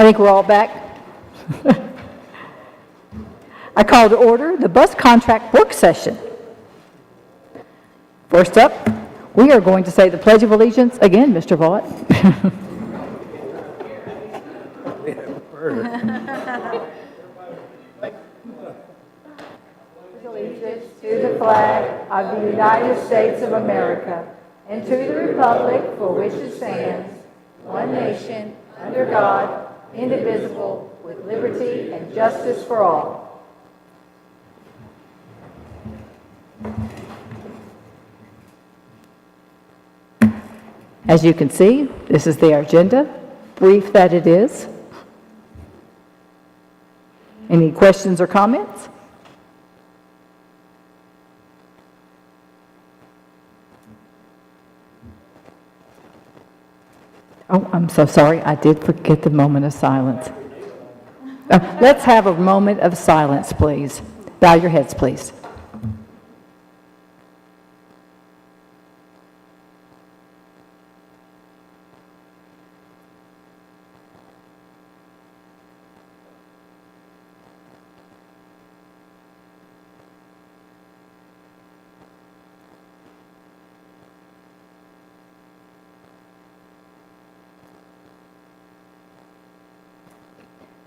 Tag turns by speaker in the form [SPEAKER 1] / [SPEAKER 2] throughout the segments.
[SPEAKER 1] I think we're all back. I call to order the bus contract work session. First up, we are going to say the Pledge of Allegiance again, Mr. Vaught. Allegiance to the flag of the United States of America and to the republic for which it stands, one nation, under God, indivisible, with liberty and justice for all. As you can see, this is the agenda, brief that it is. Any questions or comments? Oh, I'm so sorry. I did forget the moment of silence. Let's have a moment of silence, please. Bow your heads, please.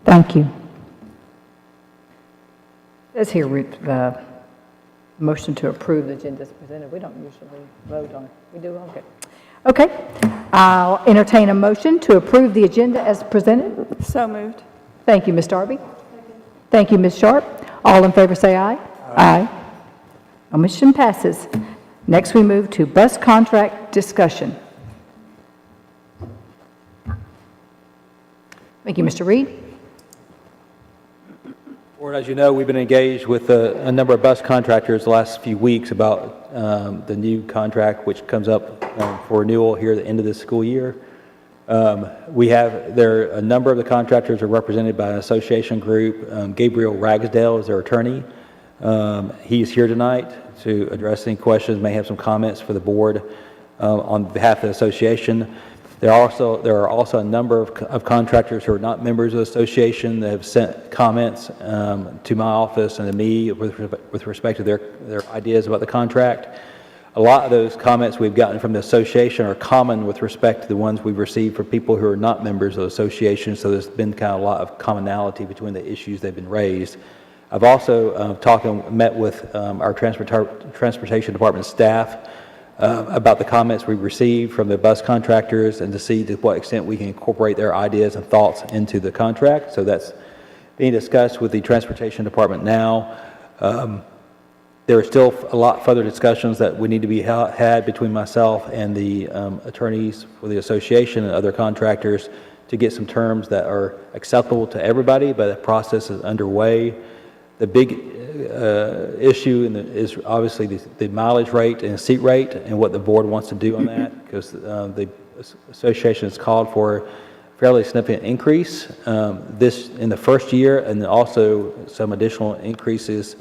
[SPEAKER 1] Thank you. It says here, motion to approve the agenda as presented. We don't usually vote on it. We do? Okay. Okay. I'll entertain a motion to approve the agenda as presented.
[SPEAKER 2] So moved.
[SPEAKER 1] Thank you, Ms. Darby. Thank you, Ms. Sharp. All in favor say aye. Aye. Motion passes. Next, we move to bus contract discussion. Thank you, Mr. Reed.
[SPEAKER 3] Board, as you know, we've been engaged with a number of bus contractors the last few weeks about the new contract, which comes up for renewal here at the end of this school year. A number of the contractors are represented by an association group. Gabriel Ragsdale is their attorney. He's here tonight to address any questions, may have some comments for the board on behalf of the association. There are also a number of contractors who are not members of the association that have sent comments to my office and to me with respect to their ideas about the contract. A lot of those comments we've gotten from the association are common with respect to the ones we've received from people who are not members of the association, so there's been kind of a lot of commonality between the issues that have been raised. I've also met with our transportation department staff about the comments we received from the bus contractors and to see to what extent we can incorporate their ideas and thoughts into the contract. So that's being discussed with the transportation department now. There are still a lot further discussions that we need to be had between myself and the attorneys for the association and other contractors to get some terms that are acceptable to everybody, but the process is underway. The big issue is obviously the mileage rate and seat rate and what the board wants to do on that, because the association has called for a fairly significant increase this in the first year, and also some additional increases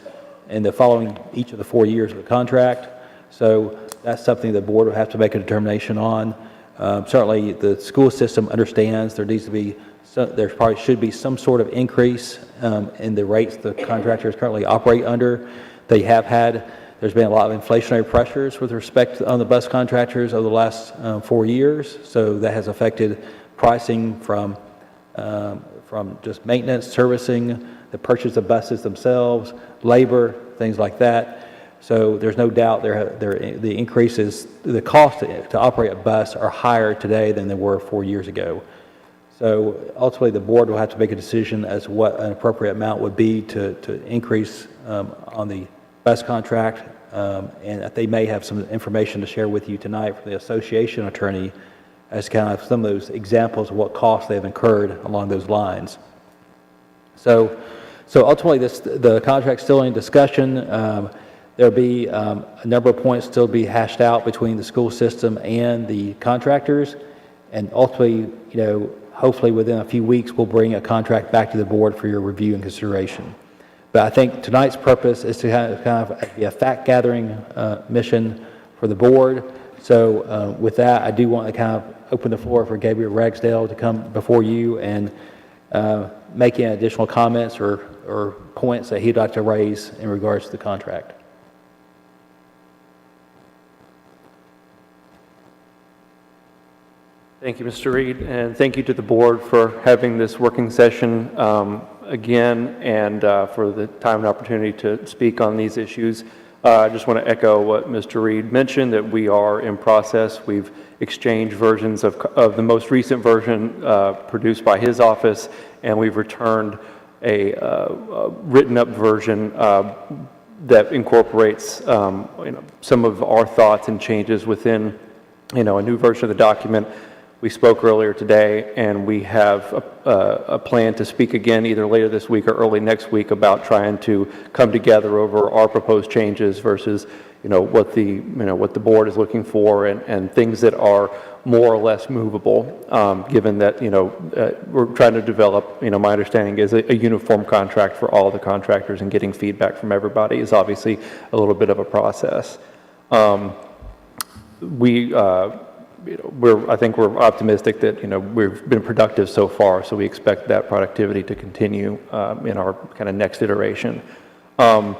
[SPEAKER 3] in the following each of the 4 years of the contract. So that's something the board will have to make a determination on. Certainly the school system understands there needs to be there probably should be some sort of increase in the rates the contractors currently operate under. There's been a lot of inflationary pressures with respect on the bus contractors over the last 4 years, so that has affected pricing from just maintenance, servicing, the purchase of buses themselves, labor, things like that. So there's no doubt the increases, the cost to operate a bus are higher today than they were 4 years ago. So ultimately, the board will have to make a decision as to what an appropriate amount would be to increase on the bus contract, and they may have some information to share with you tonight from the association attorney as kind of some of those examples of what costs they've incurred along those lines. So ultimately, the contract's still in discussion. There'll be a number of points still to be hashed out between the school system and the contractors, and ultimately, hopefully within a few weeks, we'll bring a contract back to the board for your review and consideration. But I think tonight's purpose is to have kind of be a fact-gathering mission for the board. So with that, I do want to kind of open the floor for Gabriel Ragsdale to come before you and make any additional comments or points that he'd like to raise in regards to the contract.
[SPEAKER 2] Thank you, Mr. Reed, and thank you to the board for having this working session again, and for the time and opportunity to speak on these issues. I just want to echo what Mr. Reed mentioned, that we are in process. We've exchanged versions of the most recent version produced by his office, and we've returned a written-up version that incorporates some of our thoughts and changes within a new version of the document. We spoke earlier today, and we have a plan to speak again either later this week or early next week about trying to come together over our proposed changes versus, what the board is looking for, and things that are more or less movable. Given that we're trying to develop, my understanding is a uniform contract for all the contractors, and getting feedback from everybody is obviously a little bit of a process. I think we're optimistic that, we've been productive so far, so we expect that productivity to continue in our kind of next iteration. I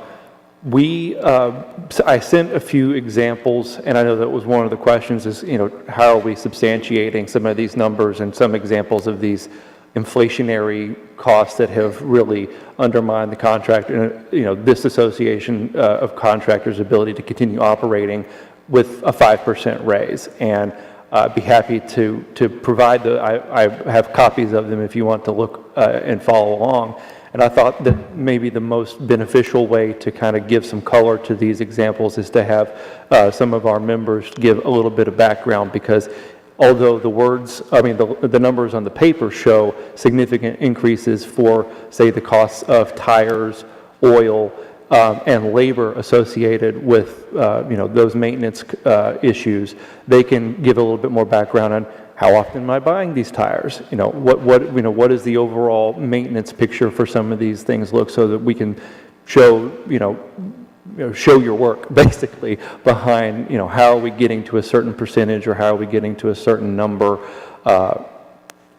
[SPEAKER 2] sent a few examples, and I know that was one of the questions is, how are we substantiating some of these numbers and some examples of these inflationary costs that have really undermined the contract, this association of contractors' ability to continue operating with a 5% raise. And I'd be happy to provide I have copies of them if you want to look and follow along. And I thought that maybe the most beneficial way to kind of give some color to these examples is to have some of our members give a little bit of background, because although the numbers on the paper show significant increases for, say, the costs of tires, oil, and labor associated with those maintenance issues, they can give a little bit more background on how often am I buying these tires? What is the overall maintenance picture for some of these things look, so that we can show show your work basically behind how are we getting to a certain percentage, or how are we getting to a certain number,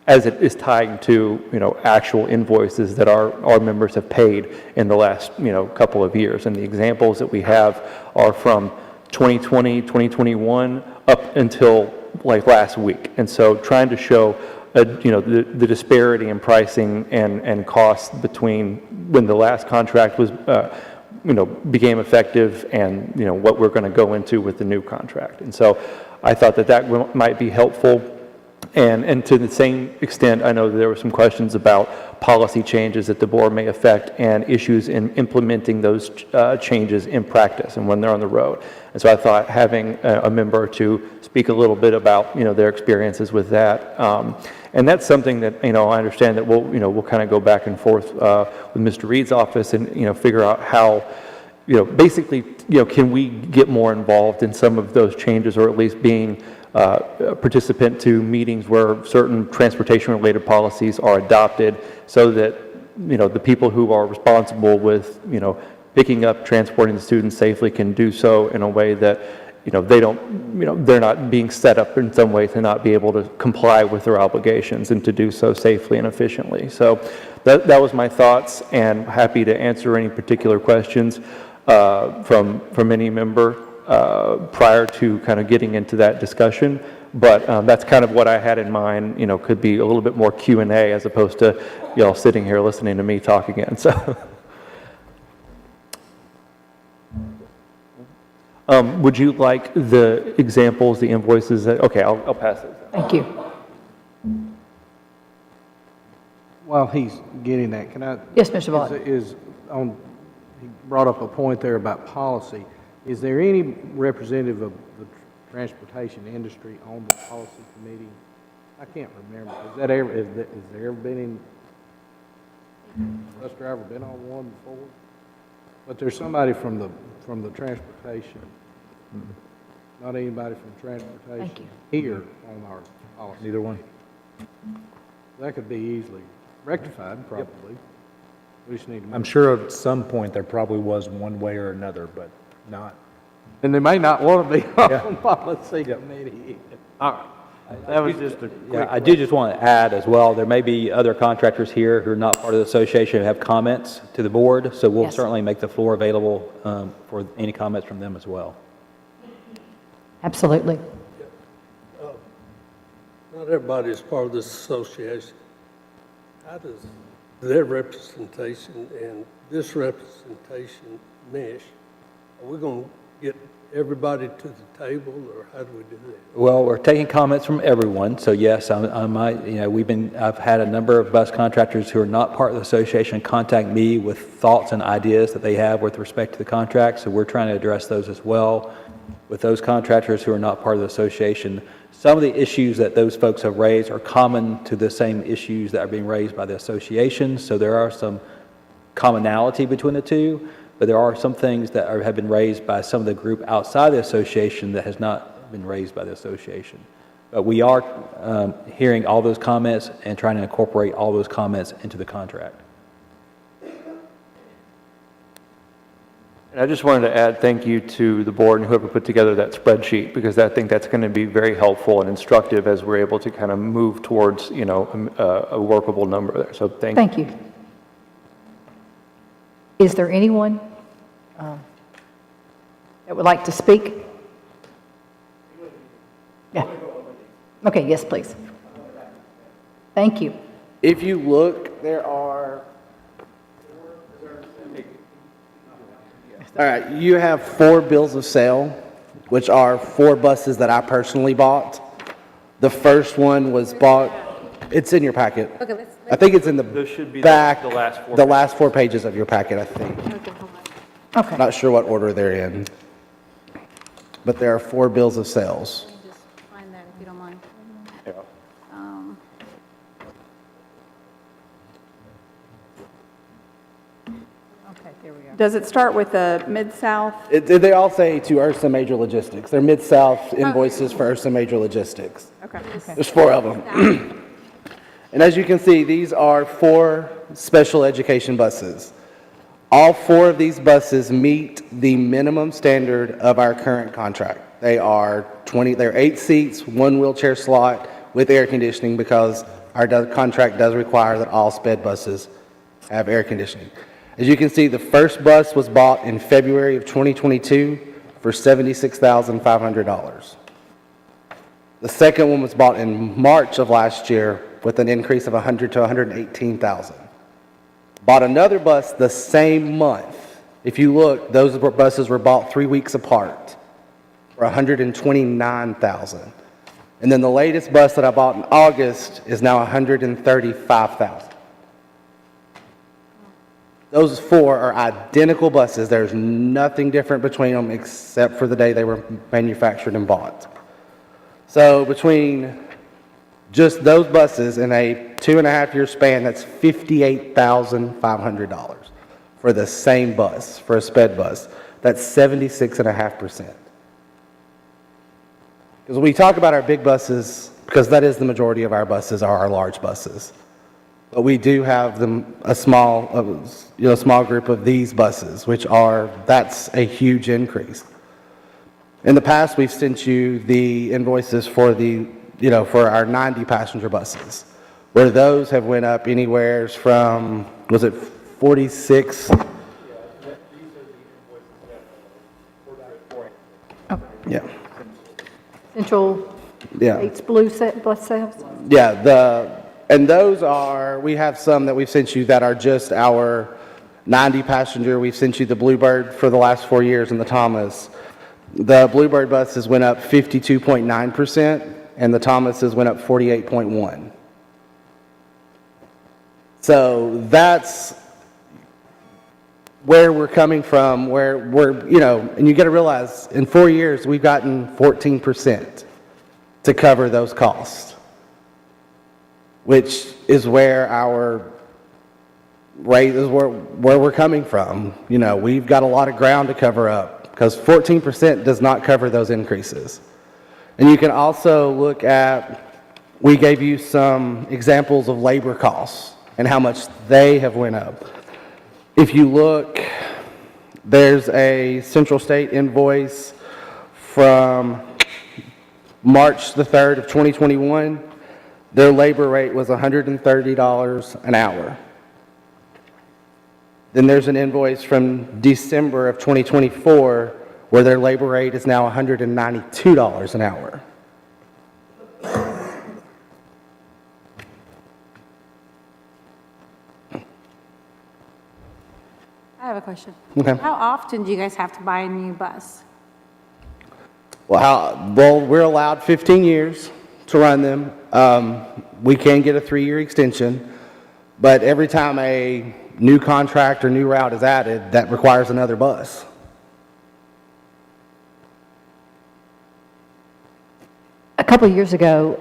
[SPEAKER 2] as it is tied to actual invoices that our members have paid in the last couple of years. And the examples that we have are from 2020, 2021 up until like last week. And so trying to show the disparity in pricing and costs between when the last contract was became effective and what we're going to go into with the new contract. And so I thought that might be helpful. And to the same extent, I know there were some questions about policy changes that the board may affect, and issues in implementing those changes in practice and when they're on the road. And so I thought having a member to speak a little bit about their experiences with that, and that's something that I understand that we'll kind of go back and forth with Mr. Reed's office and figure out how basically can we get more involved in some of those changes, or at least being a participant to meetings where certain transportation-related policies are adopted, so that the people who are responsible with picking up, transporting the students safely can do so in a way that they don't they're not being set up in some way to not be able to comply with their obligations, and to do so safely and efficiently. So that was my thoughts, and happy to answer any particular questions from any member prior to kind of getting into that discussion. But that's kind of what I had in mind. Could be a little bit more Q&A as opposed to y'all sitting here listening to me talk again. So, would you like the examples, the invoices? Okay, I'll pass it.
[SPEAKER 1] Thank you.
[SPEAKER 4] While he's getting that, can I?
[SPEAKER 1] Yes, Mr. Vaughn.
[SPEAKER 4] He brought up a point there about policy. Is there any representative of the transportation industry on the policy committee? I can't remember. Has there ever been any? Lester ever been on one before? But there's somebody from the transportation. Not anybody from transportation here on our policy.
[SPEAKER 5] Neither one.
[SPEAKER 4] That could be easily rectified, probably. We just need to.
[SPEAKER 5] I'm sure at some point there probably was one way or another, but not.
[SPEAKER 4] And they may not want to be on policy committee. All right. That was just a
[SPEAKER 3] Yeah,
[SPEAKER 4] quick.
[SPEAKER 3] I do just want to add as well, there may be other contractors here who are not part of the association who have comments to the board, so we'll
[SPEAKER 1] Yes.
[SPEAKER 3] certainly make the floor available for any comments from them as well.
[SPEAKER 1] Absolutely.
[SPEAKER 6] Not everybody is part of this association. How does their representation and this representation mesh? Are we going to get everybody to the table, or how do we do that?
[SPEAKER 3] Well, we're taking comments from everyone, so yes, I might, I've had a number of bus contractors who are not part of the association contact me with thoughts and ideas that they have with respect to the contract, so we're trying to address those as well with those contractors who are not part of the association. Some of the issues that those folks have raised are common to the same issues that are being raised by the association, so there are some commonality between the two, but there are some things that have been raised by some of the group outside the association that has not been raised by the association. But we are hearing all those comments and trying to incorporate all those comments into the contract.
[SPEAKER 2] And I just wanted to add thank you to the board and whoever put together that spreadsheet, because I think that's going to be very helpful and instructive as we're able to kind of move towards, a workable number there. So
[SPEAKER 1] Thank you. Is there anyone that would like to speak? Yeah. Okay, yes, please. Thank you.
[SPEAKER 7] If you look, there are, all right, you have 4 bills of sale, which are 4 buses that I personally bought. The first one was bought, it's in your packet.
[SPEAKER 8] Okay,
[SPEAKER 7] I think it's in the
[SPEAKER 2] Those should be the-
[SPEAKER 7] back,
[SPEAKER 2] the last 4
[SPEAKER 7] the last 4 pages of your packet, I think.
[SPEAKER 1] Okay.
[SPEAKER 7] Not sure what order they're in. But there are 4 bills of sales.
[SPEAKER 8] let me just find that if you don't mind.
[SPEAKER 1] Okay, there we are.
[SPEAKER 9] Does it start with the Mid-South?
[SPEAKER 7] They all say to Ursa Major Logistics. They're Mid-South invoices for Ursa Major Logistics.
[SPEAKER 9] Okay.
[SPEAKER 7] There's 4 of them. And as you can see, these are 4 special education buses. All 4 of these buses meet the minimum standard of our current contract. They're 8 seats, 1 wheelchair slot with air conditioning, because our contract does require that all sped buses have air conditioning. As you can see, the first bus was bought in February of 2022 for $76,500. The second one was bought in March of last year with an increase of $100,000 to $118,000. Bought another bus the same month. If you look, those buses were bought 3 weeks apart for $129,000. And then the latest bus that I bought in August is now $135,000. Those 4 are identical buses. There's nothing different between them except for the day they were manufactured and bought. So between just those buses in a 2.5-year span, that's $58,500 for the same bus, for a sped bus. That's 76.5%. Because when we talk about our big buses, because that is the majority of our buses are our large buses. But we do have a small group of these buses, that's a huge increase. In the past, we've sent you the invoices for for our 90 passenger buses, where those have went up anywhere from, was it 46? Yeah.
[SPEAKER 1] Central
[SPEAKER 7] Yeah.
[SPEAKER 1] States Blue bus sales?
[SPEAKER 7] Yeah, and we have some that we've sent you that are just our 90 passenger. We've sent you the Bluebird for the last 4 years and the Thomas. The Bluebird buses went up 52.9%, and the Thomases went up 48.1%. So that's where we're coming from, and you got to realize, in 4 years, we've gotten 14% to cover those costs, which is where our rate is where we're coming from. We've got a lot of ground to cover up, because 14% does not cover those increases. And you can also look at, we gave you some examples of labor costs and how much they have went up. If you look, there's a Central State invoice from March the 3rd of 2021, their labor rate was $130 an hour. Then there's an invoice from December of 2024 where their labor rate is now $192 an hour.
[SPEAKER 8] I have a question.
[SPEAKER 7] Okay.
[SPEAKER 8] How often do you guys have to buy a new bus?
[SPEAKER 7] Well, we're allowed 15 years to run them. We can get a 3-year extension, but every time a new contract or new route is added, that requires another bus.
[SPEAKER 1] A couple of years ago,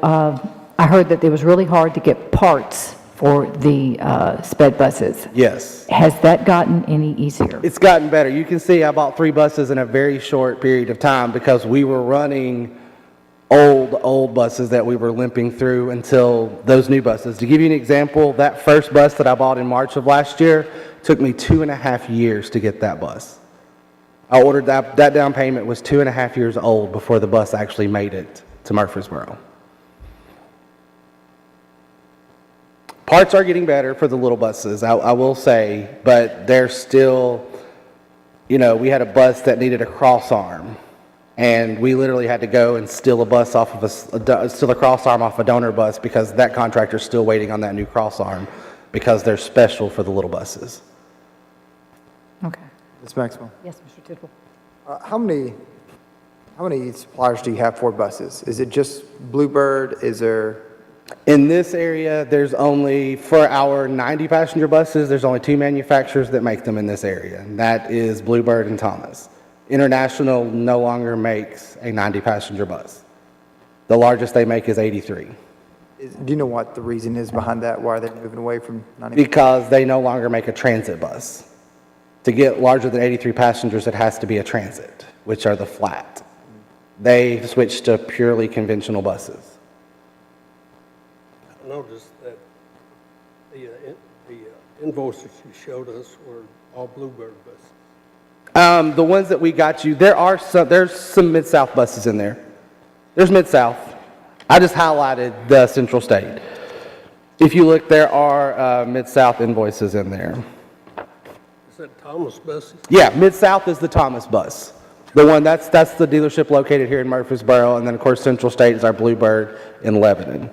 [SPEAKER 1] I heard that it was really hard to get parts for the sped buses.
[SPEAKER 7] Yes.
[SPEAKER 1] Has that gotten any easier?
[SPEAKER 7] It's gotten better. You can see I bought 3 buses in a very short period of time because we were running old buses that we were limping through until those new buses. To give you an example, that first bus that I bought in March of last year took me 2.5 years to get that bus. I ordered that down payment was 2.5 years old before the bus actually made it to Murfreesboro. Parts are getting better for the little buses, I will say, but they're still, we had a bus that needed a cross arm, and we literally had to go and steal a bus off of steal a cross arm off a donor bus because that contractor's still waiting on that new cross arm because they're special for the little buses.
[SPEAKER 1] Okay.
[SPEAKER 10] Ms. Maxwell,
[SPEAKER 1] Yes, Mr. Tidwell.
[SPEAKER 10] how many suppliers do you have for buses? Is it just Bluebird? Is there,
[SPEAKER 7] In this area, there's only, for our 90-passenger buses, there's only 2 manufacturers that make them in this area, and that is Bluebird and Thomas. International no longer makes a 90-passenger bus. The largest they make is 83,
[SPEAKER 10] do you know what the reason is behind that? Why they're moving away from 90?
[SPEAKER 7] because they no longer make a transit bus. To get larger than 83 passengers, it has to be a transit, which are the flat. They switched to purely conventional buses.
[SPEAKER 6] I noticed that the invoices you showed us were all Bluebird buses.
[SPEAKER 7] The ones that we got you, there's some Mid-South buses in there. There's Mid-South. I just highlighted the Central State. If you look, there are Mid-South invoices in there.
[SPEAKER 6] Is that Thomas buses?
[SPEAKER 7] Yeah, Mid-South is the Thomas bus. The one, that's the dealership located here in Murfreesboro, and then, of course, Central State is our Bluebird in Lebanon.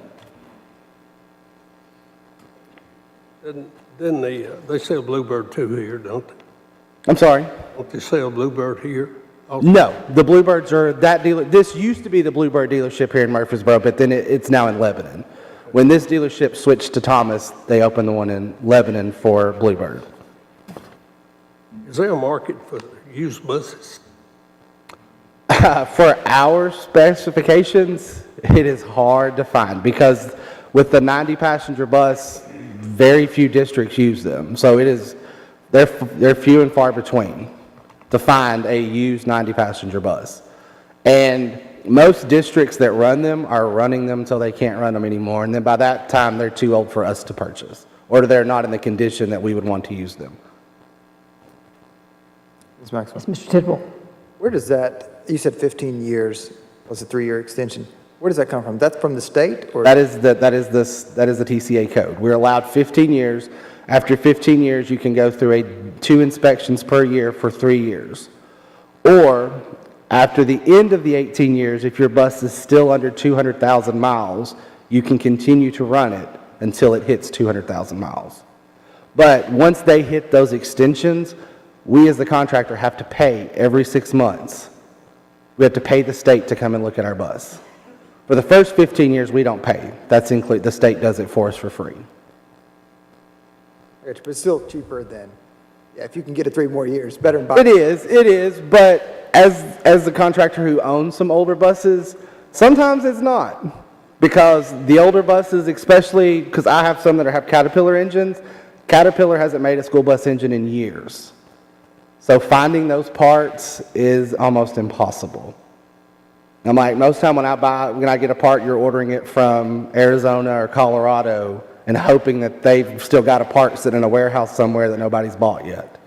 [SPEAKER 6] Then they sell Bluebird too here, don't they?
[SPEAKER 7] I'm sorry?
[SPEAKER 6] Don't they sell Bluebird here? Also?
[SPEAKER 7] No, the Bluebirds are that dealer. This used to be the Bluebird dealership here in Murfreesboro, but then it's now in Lebanon. When this dealership switched to Thomas, they opened the one in Lebanon for Bluebird.
[SPEAKER 6] Is there a market for used buses?
[SPEAKER 7] For our specifications, it is hard to find because with the 90-passenger bus, very few districts use them. So they're few and far between to find a used 90-passenger bus. And most districts that run them are running them until they can't run them anymore. And then by that time, they're too old for us to purchase, or they're not in the condition that we would want to use them.
[SPEAKER 10] Ms. Maxwell,
[SPEAKER 1] Yes, Mr. Tidwell.
[SPEAKER 10] where does that, you said 15 years plus a 3-year extension. Where does that come from? That's from the state or?
[SPEAKER 7] That is the TCA code. We're allowed 15 years. After 15 years, you can go through 2 inspections per year for 3 years. Or after the end of the 18 years, if your bus is still under 200,000 miles, you can continue to run it until it hits 200,000 miles. But once they hit those extensions, we as the contractor have to pay every 6 months. We have to pay the state to come and look at our bus. For the first 15 years, we don't pay. That's include, the state does it for us for free.
[SPEAKER 10] But it's still cheaper than, yeah, if you can get it 3 more years, better than buying.
[SPEAKER 7] It is, but as the contractor who owns some older buses, sometimes it's not. Because the older buses, especially, because I have some that have Caterpillar engines, Caterpillar hasn't made a school bus engine in years. So finding those parts is almost impossible. I'm like, most time when I get a part, you're ordering it from Arizona or Colorado and hoping that they've still got a part sitting in a warehouse somewhere that nobody's bought yet.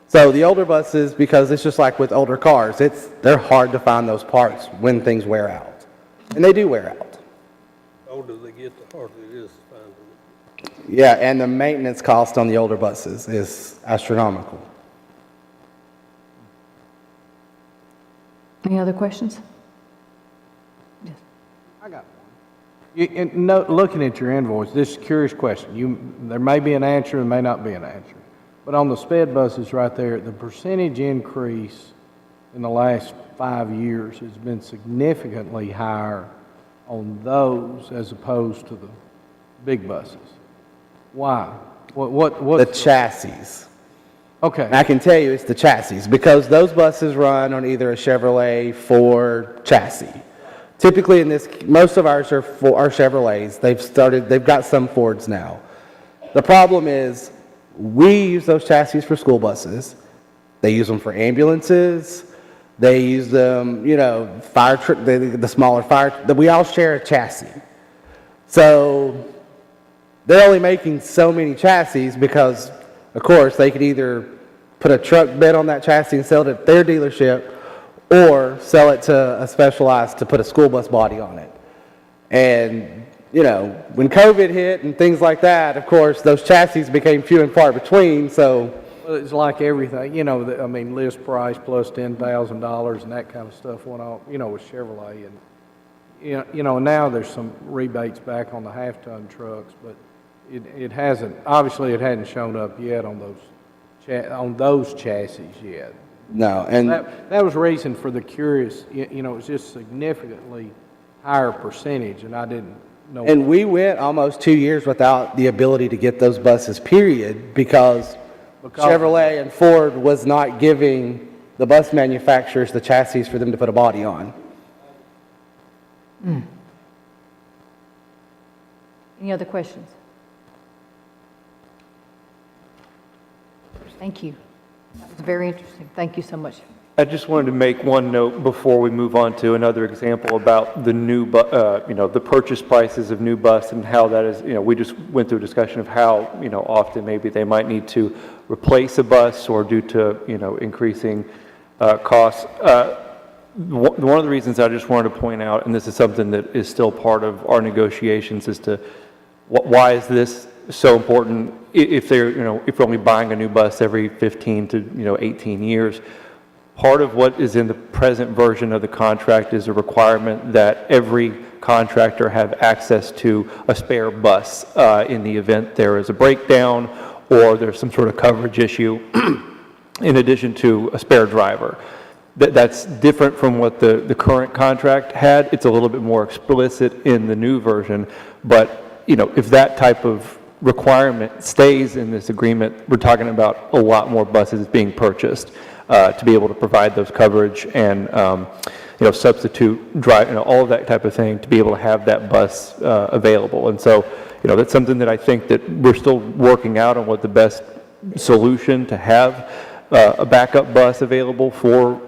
[SPEAKER 7] So the older buses, because it's just like with older cars, they're hard to find those parts when things wear out. And they do wear out.
[SPEAKER 6] The older they get, the harder it is to find them.
[SPEAKER 7] Yeah, and the maintenance cost on the older buses is astronomical.
[SPEAKER 1] Any other questions? Yes.
[SPEAKER 4] I got one. Looking at your invoice, this is a curious question. There may be an answer and may not be an answer. But on the sped buses right there, the percentage increase in the last 5 years has been significantly higher on those as opposed to the big buses. Why?
[SPEAKER 7] The chassis.
[SPEAKER 4] Okay.
[SPEAKER 7] I can tell you it's the chassis, because those buses run on either a Chevrolet, Ford chassis. Typically most of ours are Chevrolets. They've got some Fords now. The problem is, we use those chassis for school buses. They use them for ambulances. They use them, fire truck, the smaller fire, we all share a chassis. So they're only making so many chassis because, of course, they could either put a truck bed on that chassis and sell it at their dealership, or sell it to a specialized to put a school bus body on it. And, when COVID hit and things like that, of course, those chassis became few and far between, so.
[SPEAKER 4] Well, it's like everything, list price plus $10,000 and that kind of stuff went on, with Chevrolet. And, now there's some rebates back on the half-ton trucks, but it hasn't, obviously it hadn't shown up yet on those chassis yet.
[SPEAKER 7] No, and
[SPEAKER 4] That was reason for the curious, it was just significantly higher percentage, and I didn't know.
[SPEAKER 7] And we went almost 2 years without the ability to get those buses, period, because Chevrolet and Ford was not giving the bus manufacturers the chassis for them to put a body on.
[SPEAKER 1] Any other questions? Thank you. That was very interesting. Thank you so much.
[SPEAKER 2] I just wanted to make one note before we move on to another example about the new, the purchase prices of new bus and how that is, we just went through a discussion of how, often maybe they might need to replace a bus or due to, increasing costs. One of the reasons I just wanted to point out, and this is something that is still part of our negotiations, is to why is this so important if they're, if we're only buying a new bus every 15 to, 18 years. Part of what is in the present version of the contract is a requirement that every contractor have access to a spare bus in the event there is a breakdown or there's some sort of coverage issue, in addition to a spare driver. That's different from what the current contract had. It's a little bit more explicit in the new version, but if that type of requirement stays in this agreement, we're talking about a lot more buses being purchased to be able to provide those coverage and substitute drive, all of that type of thing, to be able to have that bus available. And so that's something that I think that we're still working out on what the best solution to have a backup bus available for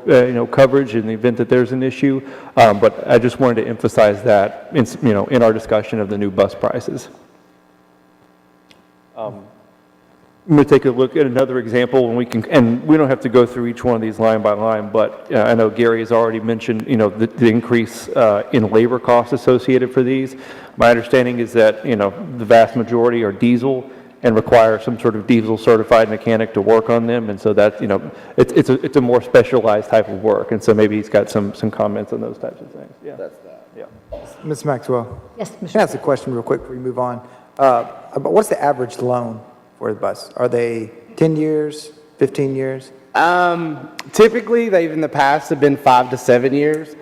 [SPEAKER 2] coverage in the event that there's an issue. But I just wanted to emphasize that in our discussion of the new bus prices. I'm going to take a look at another example, and we don't have to go through each one of these line by line, but I know Gary has already mentioned, the increase in labor costs associated for these. My understanding is that, the vast majority are diesel and require some sort of diesel certified mechanic to work on them, and so that, it's a more specialized type of work, and so maybe he's got some comments on those types of things. Yeah, that's that. Yeah.
[SPEAKER 10] Ms. Maxwell?
[SPEAKER 1] Yes,
[SPEAKER 10] Can I
[SPEAKER 1] Mr.
[SPEAKER 10] ask a question real quick before we move on? About what's the average loan for the bus? Are they 10 years, 15 years?
[SPEAKER 7] Typically, they've in the past have been 5 to 7 years.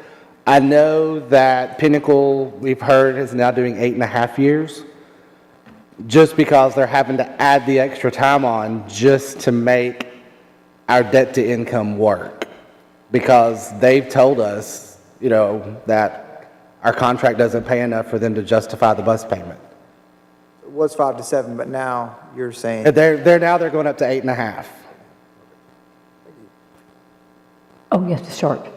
[SPEAKER 7] I know that Pinnacle, we've heard, is now doing 8.5 years, just because they're having to add the extra time on just to make our debt to income work, because they've told us, that our contract doesn't pay enough for them to justify the bus payment.
[SPEAKER 10] It was 5 to 7, but now you're saying...
[SPEAKER 7] They're going up to 8.5.
[SPEAKER 1] Oh, yes, Ms. Sharp.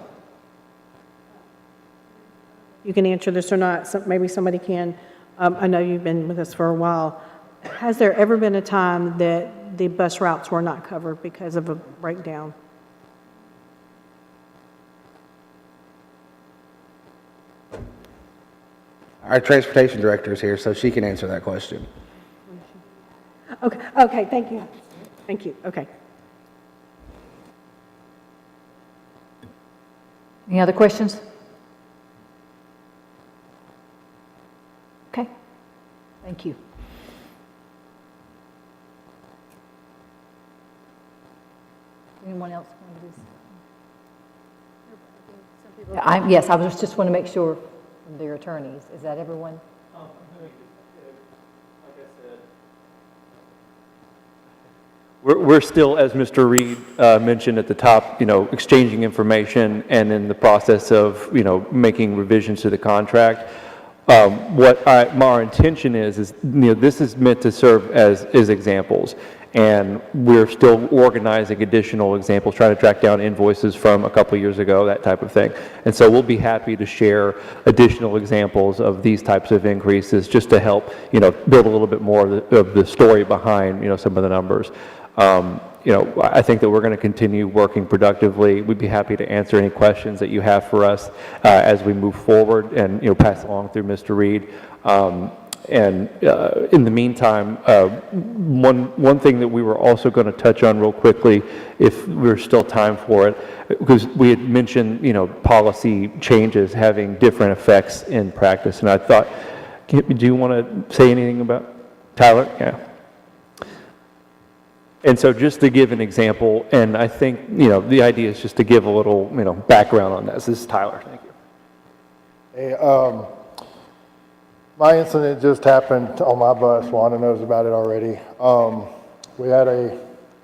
[SPEAKER 11] You can answer this or not, maybe somebody can. I know you've been with us for a while. Has there ever been a time that the bus routes were not covered because of a breakdown?
[SPEAKER 7] Our transportation director is here, so she can answer that question.
[SPEAKER 11] Okay, thank you. Thank you, okay.
[SPEAKER 1] Any other questions? Okay, thank you. Anyone else want to do something? Yes, I was just want to make sure from their attorneys. Is that everyone?
[SPEAKER 2] We're still, as Mr. Reed mentioned at the top, exchanging information and in the process of, making revisions to the contract. Our intention is, this is meant to serve as examples. And we're still organizing additional examples, trying to track down invoices from a couple years ago, that type of thing. And so we'll be happy to share additional examples of these types of increases just to help, build a little bit more of the story behind, some of the numbers. I think that we're going to continue working productively. We'd be happy to answer any questions that you have for us as we move forward and, pass along through Mr. Reed. In the meantime, one thing that we were also going to touch on real quickly, if there's still time for it, because we had mentioned, policy changes having different effects in practice. And I thought, do you want to say anything about Tyler? Yeah. And so just to give an example, and I think, the idea is just to give a little, background on this. This is Tyler. Thank you.
[SPEAKER 12] Hey, my incident just happened on my bus. Wanda knows about it already. We had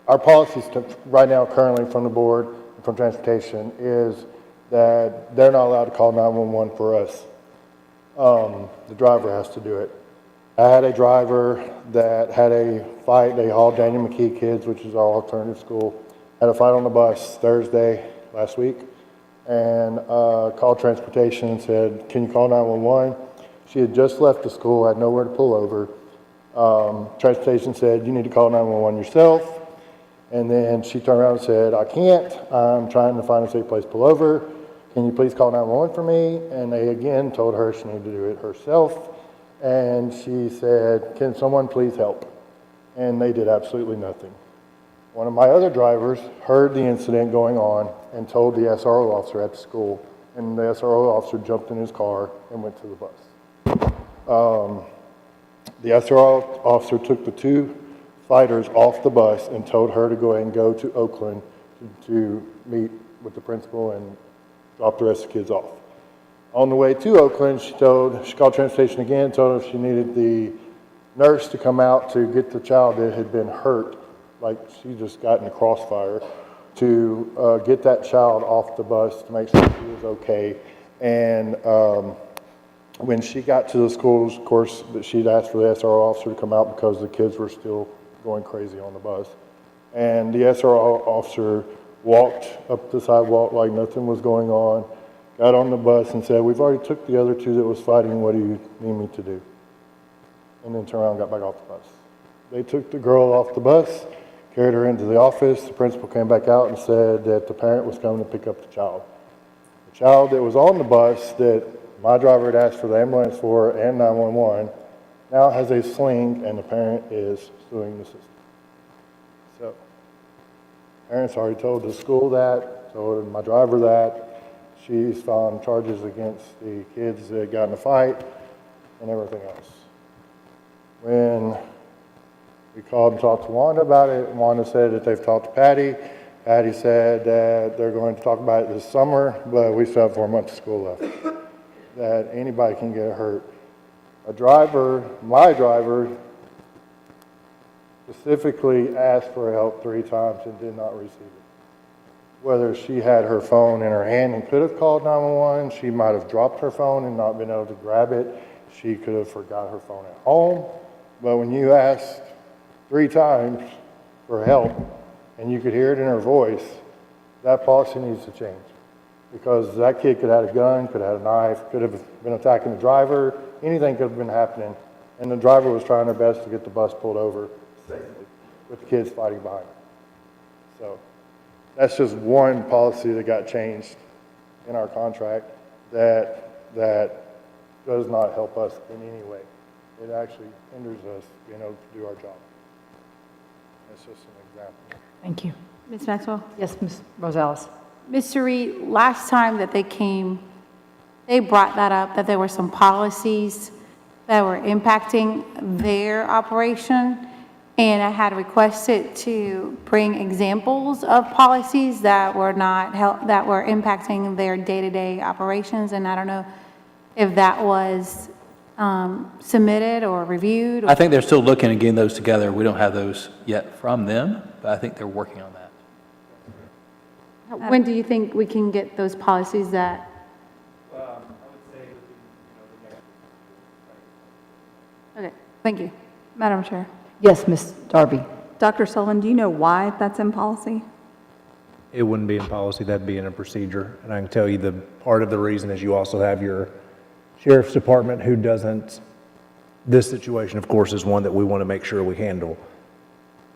[SPEAKER 12] our policies right now currently from the board, from transportation, is that they're not allowed to call 911 for us. The driver has to do it. I had a driver that had a fight. They hauled Daniel McKee kids, which is our alternative school, had a fight on the bus Thursday last week, and called transportation and said, can you call 911? She had just left the school, had nowhere to pull over. Transportation said, you need to call 911 yourself. And then she turned around and said, I can't. I'm trying to find a safe place to pull over. Can you please call 911 for me? And they again told her she needed to do it herself. And she said, can someone please help? And they did absolutely nothing. One of my other drivers heard the incident going on and told the SRO officer at the school. And the SRO officer jumped in his car and went to the bus. The SRO officer took the two fighters off the bus and told her to go ahead and go to Oakland to meet with the principal and drop the rest of the kids off. On the way to Oakland, she called transportation again, told her she needed the nurse to come out to get the child that had been hurt, like she just got in a crossfire, to get that child off the bus to make sure she was okay. And when she got to the schools, of course, she'd asked for the SRO officer to come out because the kids were still going crazy on the bus. And the SRO officer walked up the sidewalk like nothing was going on, got on the bus and said, we've already took the other two that was fighting, what do you need me to do? And then turned around and got back off the bus. They took the girl off the bus, carried her into the office. The principal came back out and said that the parent was coming to pick up the child. The child that was on the bus that my driver had asked for the ambulance for and 911 now has a sling, and the parent is suing the system. So, parents already told the school that, told my driver that. She's found charges against the kids that got in a fight and everything else. When we called and talked to Wanda about it, Wanda said that they've talked to Patty. Patty said that they're going to talk about it this summer, but we still have 4 months of school left. That anybody can get hurt. My driver, specifically asked for help 3 times and did not receive it. Whether she had her phone in her hand and could have called 911, she might have dropped her phone and not been able to grab it. She could have forgot her phone at home. But when you ask 3 times for help and you could hear it in her voice, that policy needs to change. Because that kid could have had a gun, could have had a knife, could have been attacking the driver, anything could have been happening. And the driver was trying their best to get the bus pulled over safely with the kids fighting behind her. So that's just one policy that got changed in our contract that does not help us in any way. It actually hinders us being able to do our job. That's just an example.
[SPEAKER 1] Thank you.
[SPEAKER 8] Ms. Maxwell?
[SPEAKER 1] Yes, Ms. Rosales.
[SPEAKER 8] Mr. Reed, last time that they came, they brought that up, that there were some policies that were impacting their operation, and I had requested to bring examples of policies that were that were impacting their day-to-day operations, and I don't know if that was submitted or reviewed.
[SPEAKER 3] I think they're still looking and getting those together. We don't have those yet from them, but I think they're working on that.
[SPEAKER 8] When do you think we can get those policies that? Okay, thank you.
[SPEAKER 9] Madam Chair.
[SPEAKER 1] Yes, Ms. Darby.
[SPEAKER 9] Dr. Sullivan, do you know why that's in policy?
[SPEAKER 5] It wouldn't be in policy, that'd be in a procedure. And I can tell you the part of the reason is you also have your sheriff's department who doesn't, this situation, of course, is one that we want to make sure we handle.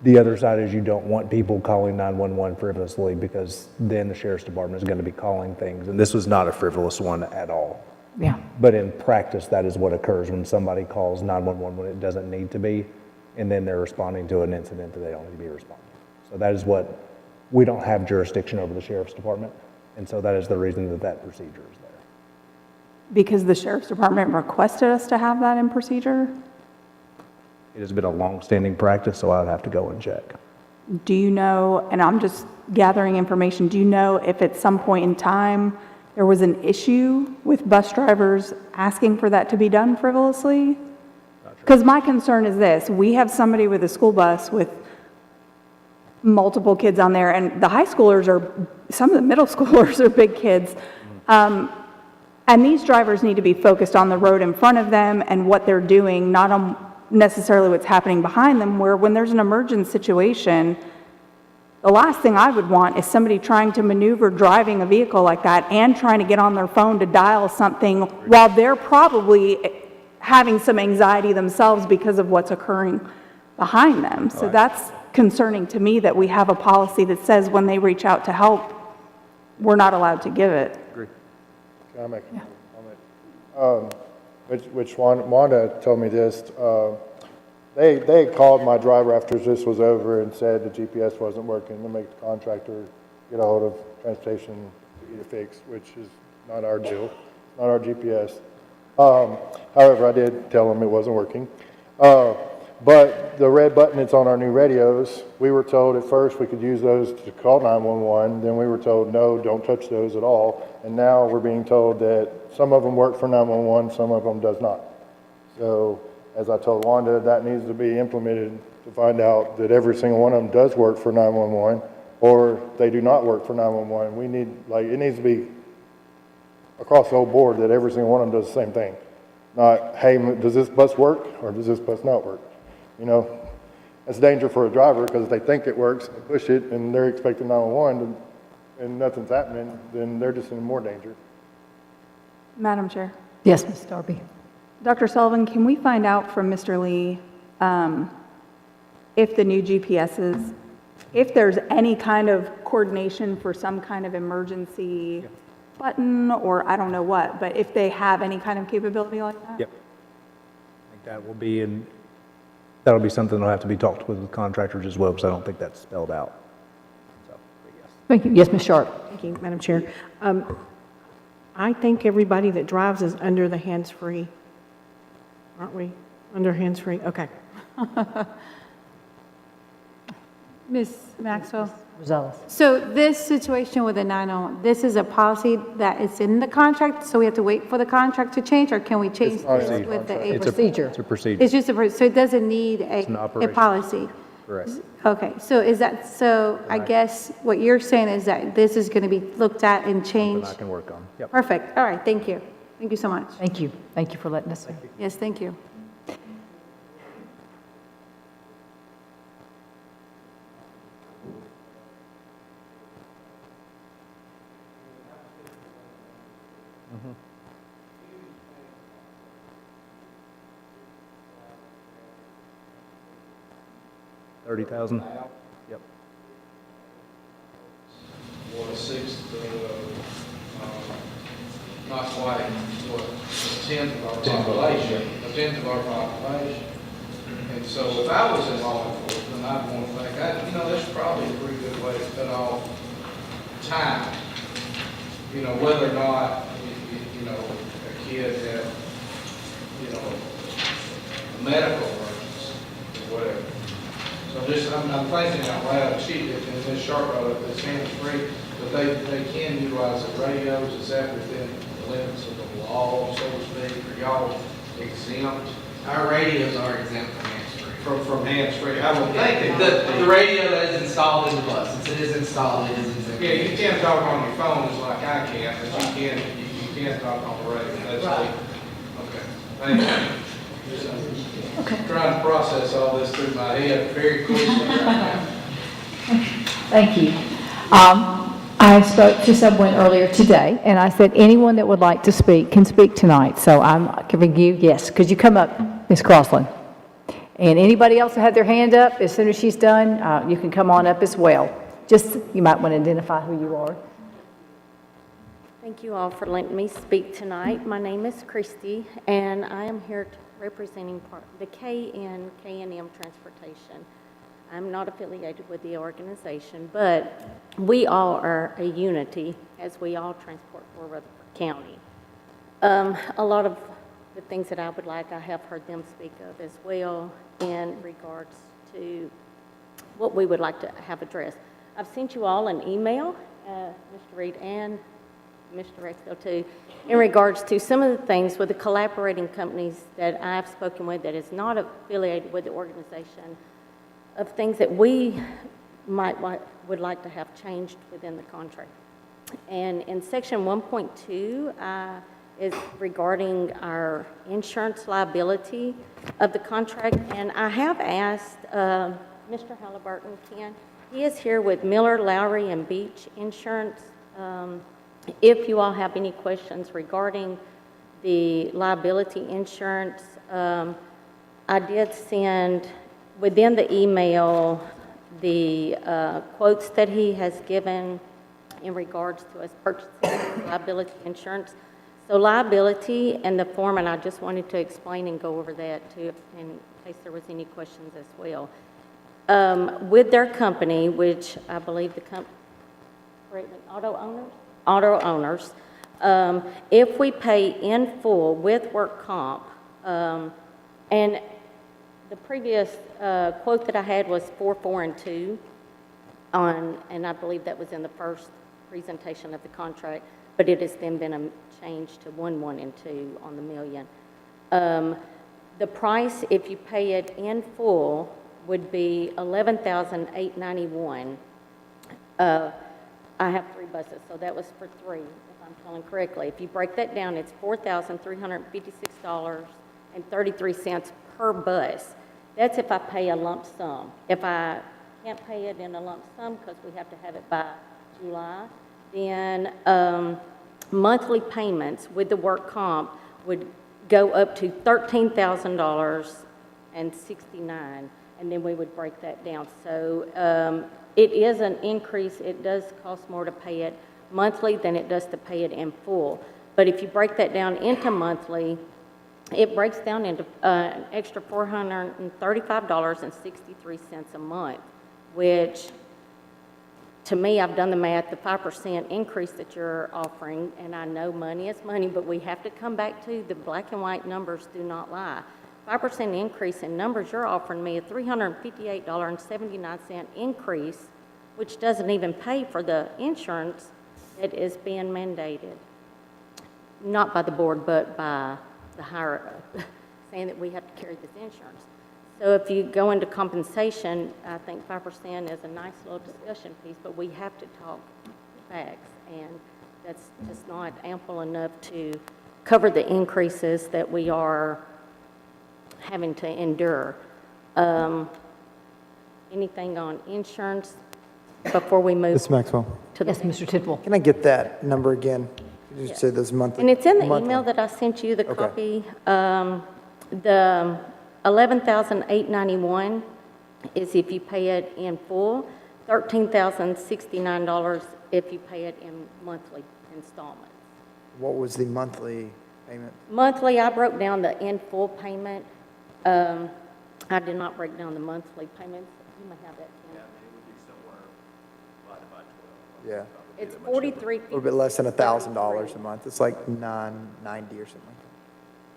[SPEAKER 5] The other side is you don't want people calling 911 frivolously, because then the sheriff's department is going to be calling things. And this was not a frivolous one at all.
[SPEAKER 1] Yeah.
[SPEAKER 5] But in practice, that is what occurs when somebody calls 911 when it doesn't need to be, and then they're responding to an incident that they don't need to be responding. So that is what, we don't have jurisdiction over the sheriff's department, and so that is the reason that that procedure is there.
[SPEAKER 9] Because the Sheriff's Department requested us to have that in procedure?
[SPEAKER 5] It has been a long-standing practice, so I would have to go and check.
[SPEAKER 9] Do you know, and I'm just gathering information, do you know if at some point in time there was an issue with bus drivers asking for that to be done frivolously? Because my concern is this: we have somebody with a school bus with multiple kids on there, and the high schoolers some of the middle schoolers are big kids. And these drivers need to be focused on the road in front of them and what they're doing, not on necessarily what's happening behind them, where when there's an emergent situation, the last thing I would want is somebody trying to maneuver driving a vehicle like that and trying to get on their phone to dial something while they're probably having some anxiety themselves because of what's occurring behind them. So that's concerning to me, that we have a policy that says when they reach out to help, we're not allowed to give it.
[SPEAKER 12] Can I make a comment? Which Wanda told me this. They called my driver after this was over and said the GPS wasn't working, to make the contractor get a hold of transportation to get it fixed, which is not our deal, not our GPS. However, I did tell them it wasn't working. But the red button that's on our new radios, we were told at first we could use those to call 911. Then we were told, no, don't touch those at all. And now we're being told that some of them work for 911, some of them does not. So as I told Wanda, that needs to be implemented to find out that every single one of them does work for 911, or they do not work for 911. We need, it needs to be across the whole board that every single one of them does the same thing. Not, hey, does this bus work or does this bus not work? You know, that's danger for a driver, because if they think it works, they push it, and they're expecting 911 and nothing's happening, then they're just in more danger.
[SPEAKER 9] Madam Chair.
[SPEAKER 1] Yes, Ms. Darby.
[SPEAKER 9] Dr. Sullivan, can we find out from Mr. Lee if the new GPSs, if there's any kind of coordination for some kind of emergency button, or I don't know what, but if they have any kind of capability like that?
[SPEAKER 5] Yep. I think that will be that'll be something that'll have to be talked with contractors as well, because I don't think that's spelled out. So, yes.
[SPEAKER 1] Thank you. Yes, Ms. Sharp.
[SPEAKER 11] Thank you, Madam Chair. I think everybody that drives is under the hands-free. Aren't we? Under hands-free? Okay.
[SPEAKER 8] Ms. Maxwell?
[SPEAKER 1] Rosales.
[SPEAKER 8] So this situation with the 911, this is a policy that is in the contract, so we have to wait for the contract to change, or can we change this with the
[SPEAKER 1] Procedure.
[SPEAKER 5] It's a procedure.
[SPEAKER 8] It's just so it doesn't need
[SPEAKER 5] an
[SPEAKER 8] a
[SPEAKER 5] operation.
[SPEAKER 8] policy?
[SPEAKER 5] Correct.
[SPEAKER 8] Okay, so is that, so I guess what you're saying is that this is going to be looked at and changed?
[SPEAKER 5] That I can work on. Yep.
[SPEAKER 8] Perfect, all right, thank you. Thank you so much.
[SPEAKER 1] Thank you. Thank you for letting us know.
[SPEAKER 8] Yes, thank you.
[SPEAKER 5] $30,000? Yep.
[SPEAKER 13] 1/6, not quite what
[SPEAKER 4] tenth of our population, a tenth of our population. And so if I was in law enforcement, I'd want to think, that's probably a pretty good way to cut off time. Whether or not, a kid had, a medical emergency or whatever. So I'm thinking out loud, and Ms. Sharp brought up this hands-free, but they can utilize the radios. Is that within the limits of the law, so to speak? Are y'all exempt?
[SPEAKER 7] Our radios are exempt from hands-free.
[SPEAKER 4] From hands-free, I would think
[SPEAKER 7] The radio that is installed in the bus, since it is installed, it is exempt.
[SPEAKER 4] yeah, you can't talk on your phone just like I can, but you can talk on the radio. That's
[SPEAKER 1] Right.
[SPEAKER 4] Okay. Thank you. Trying to process all this through my head very quickly right now.
[SPEAKER 1] Thank you. I spoke to someone earlier today, and I said anyone that would like to speak can speak tonight. So I'm giving you, yes, could you come up, Ms. Crossland? And anybody else that had their hand up, as soon as she's done, you can come on up as well. Just, you might want to identify who you are.
[SPEAKER 13] Thank you all for letting me speak tonight. My name is Christy, and I am here representing the K&M Transportation. I'm not affiliated with the organization, but we all are a unity as we all transport for Rutherford County. A lot of the things that I would like, I have heard them speak of as well in regards to what we would like to have addressed. I've sent you all an email, Mr. Reed and Mr. Rexdale too, in regards to some of the things with the collaborating companies that I've spoken with that is not affiliated with the organization, of things that we would like to have changed within the contract. And in section 1.2 is regarding our insurance liability of the contract. And I have asked Mr. Halliburton, Ken, he is here with Miller, Lowry, and Beach Insurance. If you all have any questions regarding the liability insurance, I did send within the email the quotes that he has given in regards to us purchasing liability insurance. So liability and the form, and I just wanted to explain and go over that too, in case there was any questions as well. With their company, which I believe the company, auto owners, if we pay in full with work comp, and the previous quote that I had was 4, 4, and 2 and I believe that was in the first presentation of the contract, but it has then been changed to 1, 1, and 2 on the million. The price, if you pay it in full, would be $11,891. I have 3 buses, so that was for 3, if I'm telling correctly. If you break that down, it's $4,356.33 per bus. That's if I pay a lump sum. If I can't pay it in a lump sum because we have to have it by July, then monthly payments with the work comp would go up to $13,069, and then we would break that down. So it is an increase. It does cost more to pay it monthly than it does to pay it in full. But if you break that down into monthly, it breaks down into an extra $435.63 a month, which to me, I've done the math, the 5% increase that you're offering, and I know money is money, but we have to come back to the black and white numbers do not lie. 5% increase in numbers, you're offering me a $358.79 increase, which doesn't even pay for the insurance that is being mandated. Not by the board, but by the higher up, saying that we have to carry this insurance. So if you go into compensation, I think 5% is a nice little discussion piece, but we have to talk facts, and that's just not ample enough to cover the increases that we are having to endure. Anything on insurance before we move?
[SPEAKER 10] Ms. Maxwell,
[SPEAKER 13] To the
[SPEAKER 1] Yes, Mr. Tidwell.
[SPEAKER 10] can I get that number again? You just said those monthly.
[SPEAKER 13] And it's in the
[SPEAKER 10] monthly.
[SPEAKER 13] email that I sent you, the
[SPEAKER 10] Okay.
[SPEAKER 13] copy. The $11,891 is if you pay it in full, $13,069 if you pay it in monthly installments.
[SPEAKER 10] What was the monthly? payment?
[SPEAKER 13] Monthly, I broke down the in full payment. I did not break down the monthly payments. You may have that, Ken.
[SPEAKER 10] Yeah,
[SPEAKER 13] It's 43.
[SPEAKER 10] a little bit less than $1,000 a month. It's like 990 or something.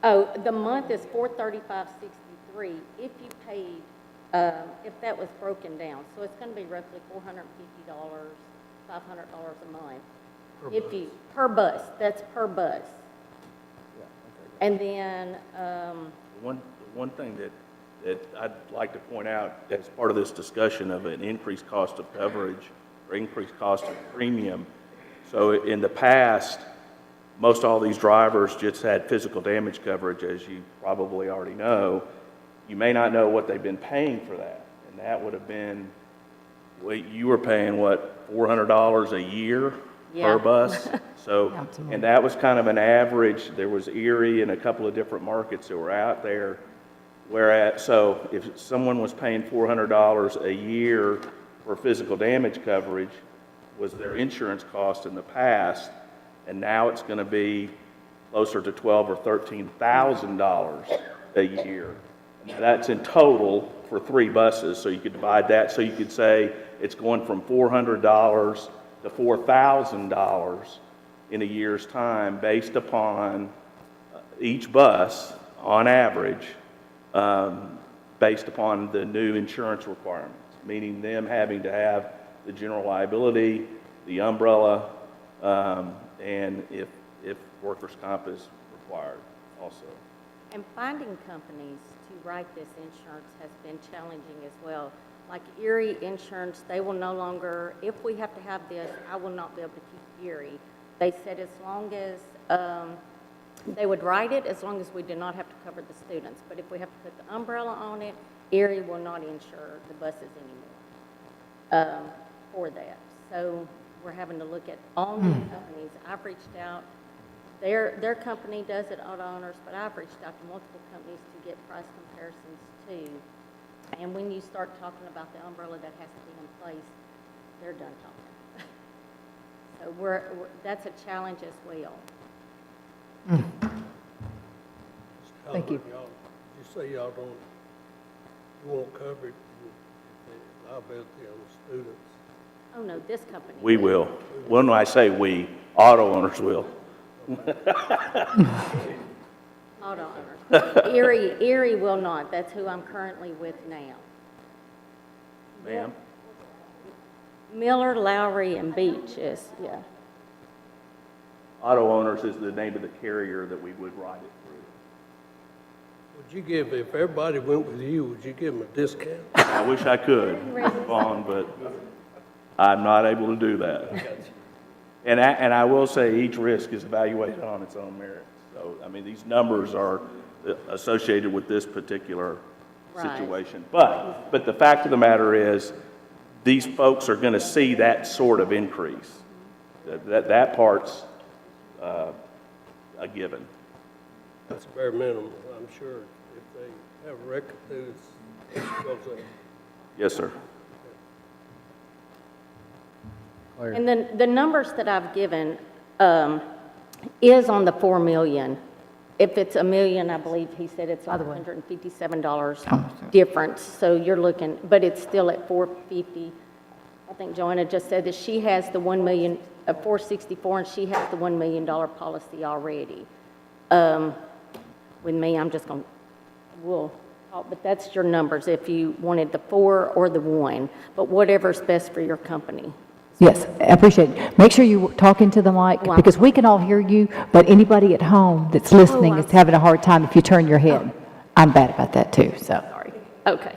[SPEAKER 13] Oh, the month is 435.63 if you paid, if that was broken down. So it's going to be roughly $450, $500 a month. If you, per bus, that's per bus. And then,
[SPEAKER 14] One thing that I'd like to point out as part of this discussion of an increased cost of coverage or increased cost of premium. So in the past, most all these drivers just had physical damage coverage, as you probably already know. You may not know what they've been paying for that. And that would have been, well, you were paying, what, $400 a year
[SPEAKER 13] Yeah.
[SPEAKER 14] per bus? So, and that was kind of an average. There was Erie and a couple of different markets that were out there. Whereas, so if someone was paying $400 a year for physical damage coverage, was their insurance cost in the past, and now it's going to be closer to $12,000 or $13,000 a year. Now, that's in total for 3 buses, so you could divide that. So you could say it's going from $400 to $4,000 in a year's time, based upon each bus, on average, based upon the new insurance requirements, meaning them having to have the general liability, the umbrella, and if workers' comp is required also.
[SPEAKER 13] and finding companies to write this insurance has been challenging as well. Like Erie Insurance, they will no longer, if we have to have this, I will not be able to keep Erie. They said as long as, they would write it as long as we do not have to cover the students. But if we have to put the umbrella on it, Erie will not insure the buses anymore for that. So we're having to look at all new companies. I've reached out, their company does it, Auto Owners, but I've reached out to multiple companies to get price comparisons too. And when you start talking about the umbrella that has to be in place, they're done talking. So that's a challenge as well.
[SPEAKER 1] Thank you.
[SPEAKER 6] Y'all, you say y'all don't, you won't cover it, the liability on the students.
[SPEAKER 13] Oh, no, this company.
[SPEAKER 14] We will. When I say we, auto owners will.
[SPEAKER 13] Auto Owners. Erie will not. That's who I'm currently with now.
[SPEAKER 14] Ma'am?
[SPEAKER 13] Miller, Lowry, and Beach is, yeah.
[SPEAKER 14] Auto owners is the name of the carrier that we would ride it through.
[SPEAKER 6] Would you give, if everybody went with you, would you give them a discount?
[SPEAKER 14] I wish I could, Vaughn, but I'm not able to do that. And I will say each risk is evaluated on its own merit. So, I mean, these numbers are associated with this particular situation. But the fact of the matter is, these folks are going to see that sort of increase. That part's a given.
[SPEAKER 6] That's bare minimum, I'm sure. If they have a record, it goes up.
[SPEAKER 14] Yes, sir.
[SPEAKER 13] And then the numbers that I've given is on the 4 million. If it's $1 million, I believe he said it's $157 difference. So you're looking, but it's still at 450. I think Joanna just said that she has the 1 million, 464, and she has the $1 million policy already. With me, I'm just going to, we'll talk, but that's your numbers if you wanted the 4 or the 1, but whatever's best for your company.
[SPEAKER 1] Yes, I appreciate it. Make sure you talk into the mic, because we can all hear you, but anybody at home that's listening is having a hard time if you turn your head. I'm bad about that too, so.
[SPEAKER 13] Sorry. Okay.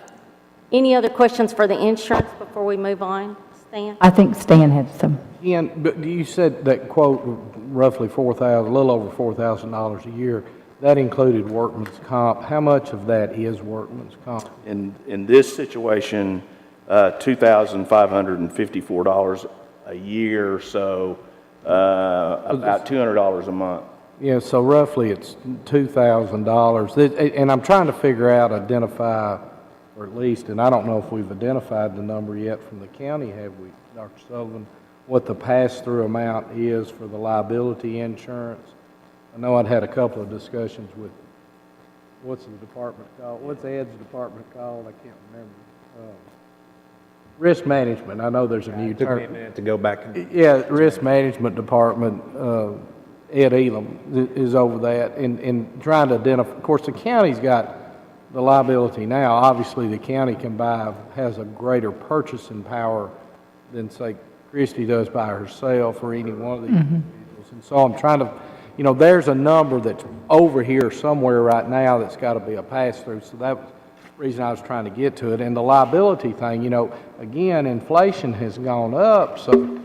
[SPEAKER 13] Any other questions for the insurance before we move on, Stan?
[SPEAKER 1] I think Stan had some.
[SPEAKER 4] Ian, but you said that quote, roughly $4,000, a little over $4,000 a year. That included workman's comp. How much of that is workman's comp?
[SPEAKER 14] In this situation, $2,554 a year, so about $200 a month.
[SPEAKER 4] Yeah, so roughly it's $2,000. And I'm trying to figure out, identify, or at least, and I don't know if we've identified the number yet from the county, have we, Dr. Sullivan, what the pass-through amount is for the liability insurance? I know I'd had a couple of discussions with, what's the department called? What's Ed's department called? I can't remember. Risk management, I know there's a new
[SPEAKER 5] It took me a
[SPEAKER 4] term.
[SPEAKER 5] minute to go back and.
[SPEAKER 4] Yeah, risk management department, Ed Elam is over that, and trying to identify, of course, the county's got the liability now. Obviously, the county has a greater purchasing power than, say, Christie does by herself or any one of these individuals. And so I'm trying to, there's a number that's over here somewhere right now that's got to be a pass-through. So that was the reason I was trying to get to it. And the liability thing, again, inflation has gone up, so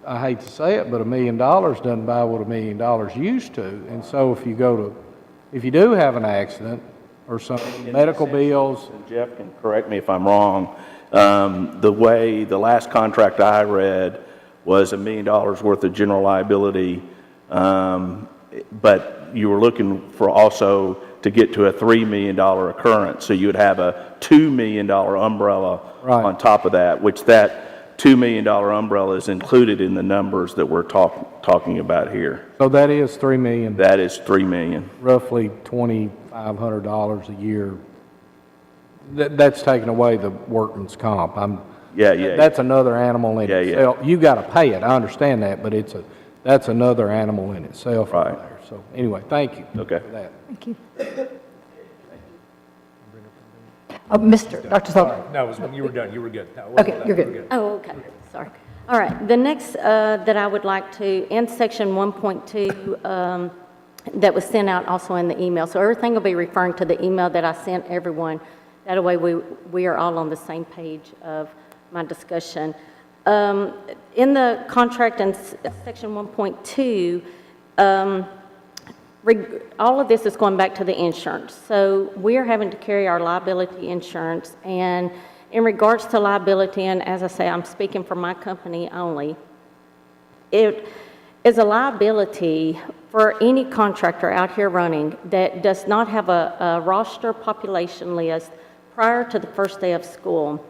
[SPEAKER 4] I hate to say it, but $1 million doesn't buy what $1 million used to. And so if you do have an accident or something, medical bills.
[SPEAKER 14] And Jeff can correct me if I'm wrong, the way the last contract I read was $1 million worth of general liability, but you were looking for also to get to a $3 million occurrence, so you would have a $2 million umbrella on top of that, which that $2 million umbrella is included in the numbers that we're talking about here.
[SPEAKER 4] So that is $3 million.
[SPEAKER 14] That is $3 million.
[SPEAKER 4] Roughly $2,500 a year. That's taking away the workman's comp.
[SPEAKER 14] Yeah.
[SPEAKER 4] That's another animal in itself. You got to pay it. I understand that, but that's another animal in itself right there. So anyway, thank you
[SPEAKER 14] Okay.
[SPEAKER 4] for that.
[SPEAKER 1] Thank you. Dr. Sullivan.
[SPEAKER 5] No, you were done, you were good. No,
[SPEAKER 1] Okay, you're good.
[SPEAKER 13] Oh, okay, sorry. All right, the next that I would like to, in section 1.2, that was sent out also in the email. So everything will be referring to the email that I sent everyone. That way we are all on the same page of my discussion. In the contract in section 1.2, all of this is going back to the insurance. So we are having to carry our liability insurance, and in regards to liability, and as I say, I'm speaking for my company only, it is a liability for any contractor out here running that does not have a roster population list prior to the first day of school.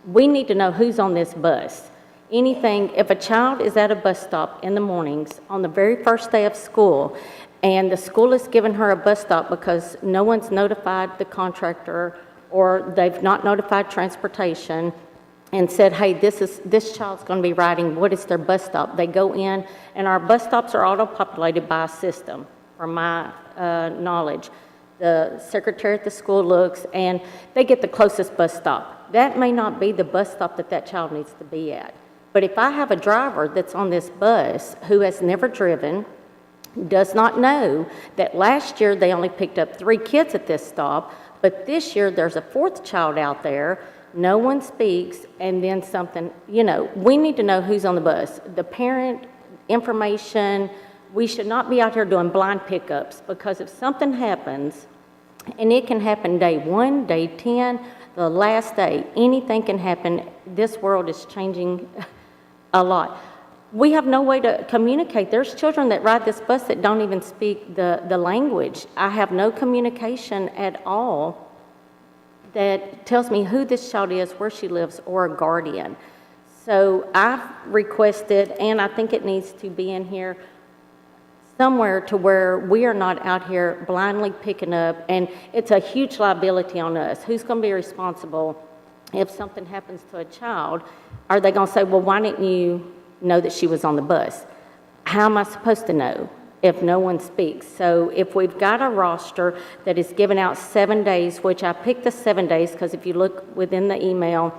[SPEAKER 13] We need to know who's on this bus. Anything, if a child is at a bus stop in the mornings on the very first day of school, and the school has given her a bus stop because no one's notified the contractor or they've not notified transportation and said, hey, this child's going to be riding, what is their bus stop? They go in, and our bus stops are auto-populated by a system, from my knowledge. The secretary at the school looks, and they get the closest bus stop. That may not be the bus stop that child needs to be at. But if I have a driver that's on this bus who has never driven, does not know that last year they only picked up 3 kids at this stop, but this year there's a 4th child out there, no one speaks, and then something, we need to know who's on the bus. The parent information, we should not be out here doing blind pickups, because if something happens, and it can happen day 1, day 10, the last day, anything can happen. This world is changing a lot. We have no way to communicate. There's children that ride this bus that don't even speak the language. I have no communication at all that tells me who this child is, where she lives, or a guardian. So I've requested, and I think it needs to be in here somewhere to where we are not out here blindly picking up, and it's a huge liability on us. Who's going to be responsible if something happens to a child? Are they going to say, well, why didn't you know that she was on the bus? How am I supposed to know if no one speaks? So if we've got a roster that is given out 7 days, which I picked the 7 days because if you look within the email,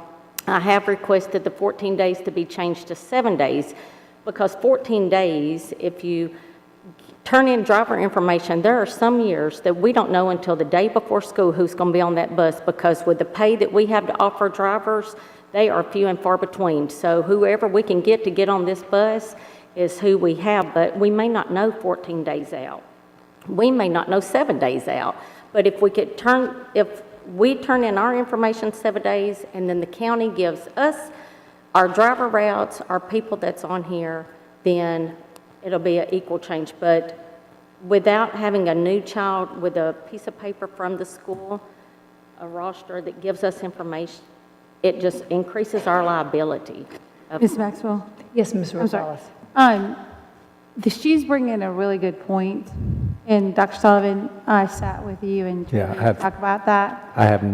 [SPEAKER 13] I have requested the 14 days to be changed to 7 days, because 14 days, if you turn in driver information, there are some years that we don't know until the day before school who's going to be on that bus, because with the pay that we have to offer drivers, they are few and far between. So whoever we can get to get on this bus is who we have, but we may not know 14 days out. We may not know 7 days out. But if we turn in our information 7 days, and then the county gives us our driver routes, our people that's on here, then it'll be an equal change. But without having a new child with a piece of paper from the school, a roster that gives us information, it just increases our liability.
[SPEAKER 8] Ms. Maxwell?
[SPEAKER 1] Yes, Ms.
[SPEAKER 8] I'm sorry.
[SPEAKER 1] Rosales.
[SPEAKER 8] She's bringing a really good point. And Dr. Sullivan, I sat with you and
[SPEAKER 5] Yeah, I
[SPEAKER 8] Julie
[SPEAKER 5] have-
[SPEAKER 8] to talk about that.
[SPEAKER 5] I have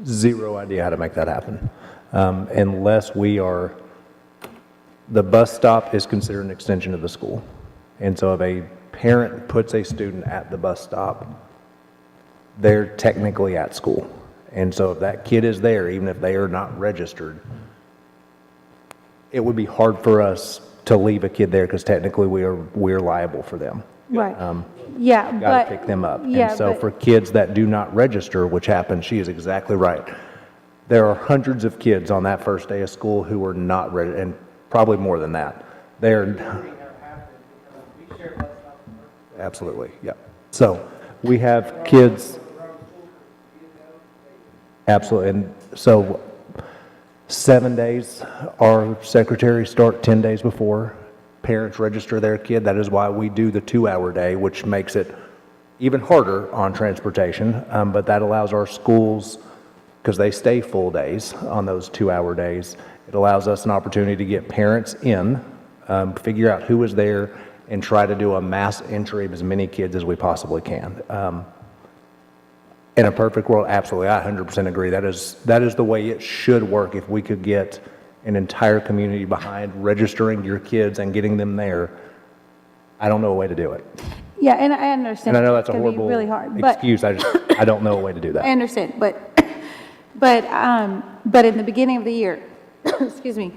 [SPEAKER 5] zero idea how to make that happen. Unless the bus stop is considered an extension of the school. And so if a parent puts a student at the bus stop, they're technically at school. And so if that kid is there, even if they are not registered, it would be hard for us to leave a kid there because technically we're liable for them.
[SPEAKER 8] Right. Yeah, but.
[SPEAKER 5] Got to pick them up.
[SPEAKER 8] Yeah,
[SPEAKER 5] And so
[SPEAKER 8] but-
[SPEAKER 5] for kids that do not register, which happens, she is exactly right. There are hundreds of kids on that first day of school who are not ready, and probably more than that. Absolutely, yeah. So we have kids. Absolutely, and so 7 days, our secretaries start 10 days before. Parents register their kid. That is why we do the 2-hour day, which makes it even harder on transportation. But that allows our schools, because they stay full days on those 2-hour days, it allows us an opportunity to get parents in, figure out who is there, and try to do a mass entry of as many kids as we possibly can. In a perfect world, absolutely, I 100% agree. That is the way it should work. If we could get an entire community behind registering your kids and getting them there, I don't know a way to do it.
[SPEAKER 8] Yeah, and I understand.
[SPEAKER 5] And I know that's a
[SPEAKER 8] it can be
[SPEAKER 5] horrible
[SPEAKER 8] really hard, but
[SPEAKER 5] excuse. I don't know a way to do that.
[SPEAKER 8] I understand, but in the beginning of the year, excuse me,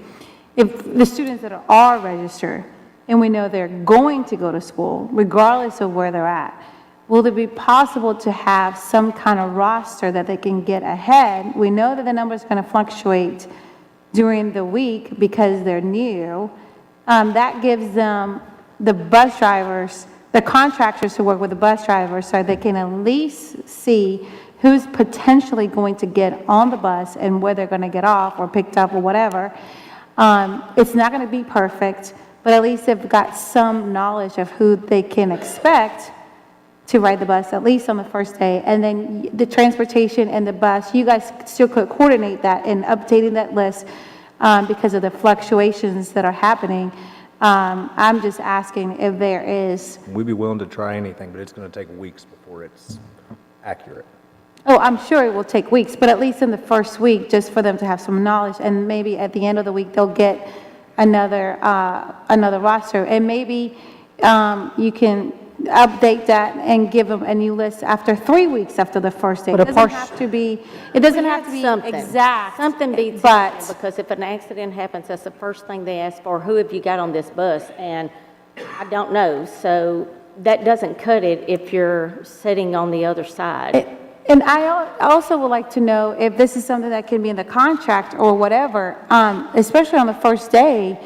[SPEAKER 8] if the students that are registered and we know they're going to go to school, regardless of where they're at, will it be possible to have some kind of roster that they can get ahead? We know that the number is going to fluctuate during the week because they're new. That gives them, the bus drivers, the contractors who work with the bus drivers, so they can at least see who's potentially going to get on the bus and where they're going to get off or picked up or whatever. It's not going to be perfect, but at least they've got some knowledge of who they can expect to ride the bus, at least on the first day. And then the transportation and the bus, you guys still could coordinate that and updating that list because of the fluctuations that are happening. I'm just asking if there is.
[SPEAKER 5] We'd be willing to try anything, but it's going to take weeks before it's accurate.
[SPEAKER 8] Oh, I'm sure it will take weeks, but at least in the first week, just for them to have some knowledge, and maybe at the end of the week, they'll get another roster. And maybe you can update that and give them a new list after 3 weeks after the first day. It doesn't have to be
[SPEAKER 13] Something.
[SPEAKER 8] exact.
[SPEAKER 13] Something beats
[SPEAKER 8] but
[SPEAKER 13] something, because if an accident happens, that's the first thing they ask for. Who have you got on this bus? And I don't know. So that doesn't cut it if you're sitting on the other side.
[SPEAKER 8] And I also would like to know if this is something that can be in the contract or whatever, especially on the first day,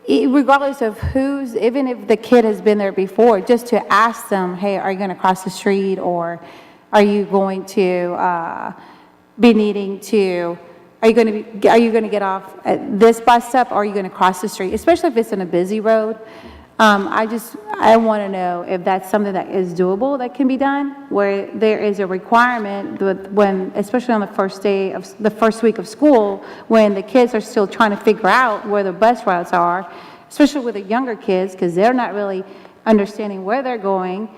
[SPEAKER 8] regardless of even if the kid has been there before, just to ask them, hey, are you going to cross the street, or are you going to be needing to, are you going to get off at this bus stop, or are you going to cross the street, especially if it's in a busy road. I want to know if that's something that is doable, that can be done, where there is a requirement when, especially on the first day of the first week of school, when the kids are still trying to figure out where the bus routes are, especially with the younger kids, because they're not really understanding where they're going.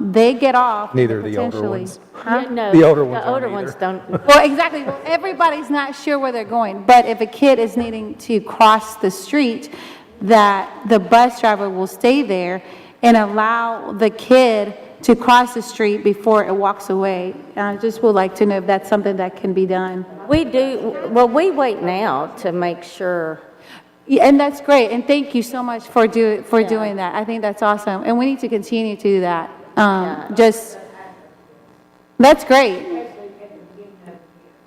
[SPEAKER 8] They get off.
[SPEAKER 5] Neither the older
[SPEAKER 8] potentially.
[SPEAKER 5] ones.
[SPEAKER 8] Huh?
[SPEAKER 13] No,
[SPEAKER 5] The older ones
[SPEAKER 13] the older
[SPEAKER 5] aren't
[SPEAKER 13] ones don't.
[SPEAKER 8] Well, exactly. Well, everybody's not sure where they're going, but if a kid is needing to cross the street, that the bus driver will stay there and allow the kid to cross the street before it walks away. I just would like to know if that's something that can be done.
[SPEAKER 13] We do, well, we wait now to make sure.
[SPEAKER 8] Yeah, and that's great, and thank you so much for doing that. I think that's awesome, and we need to continue to do that. That's great.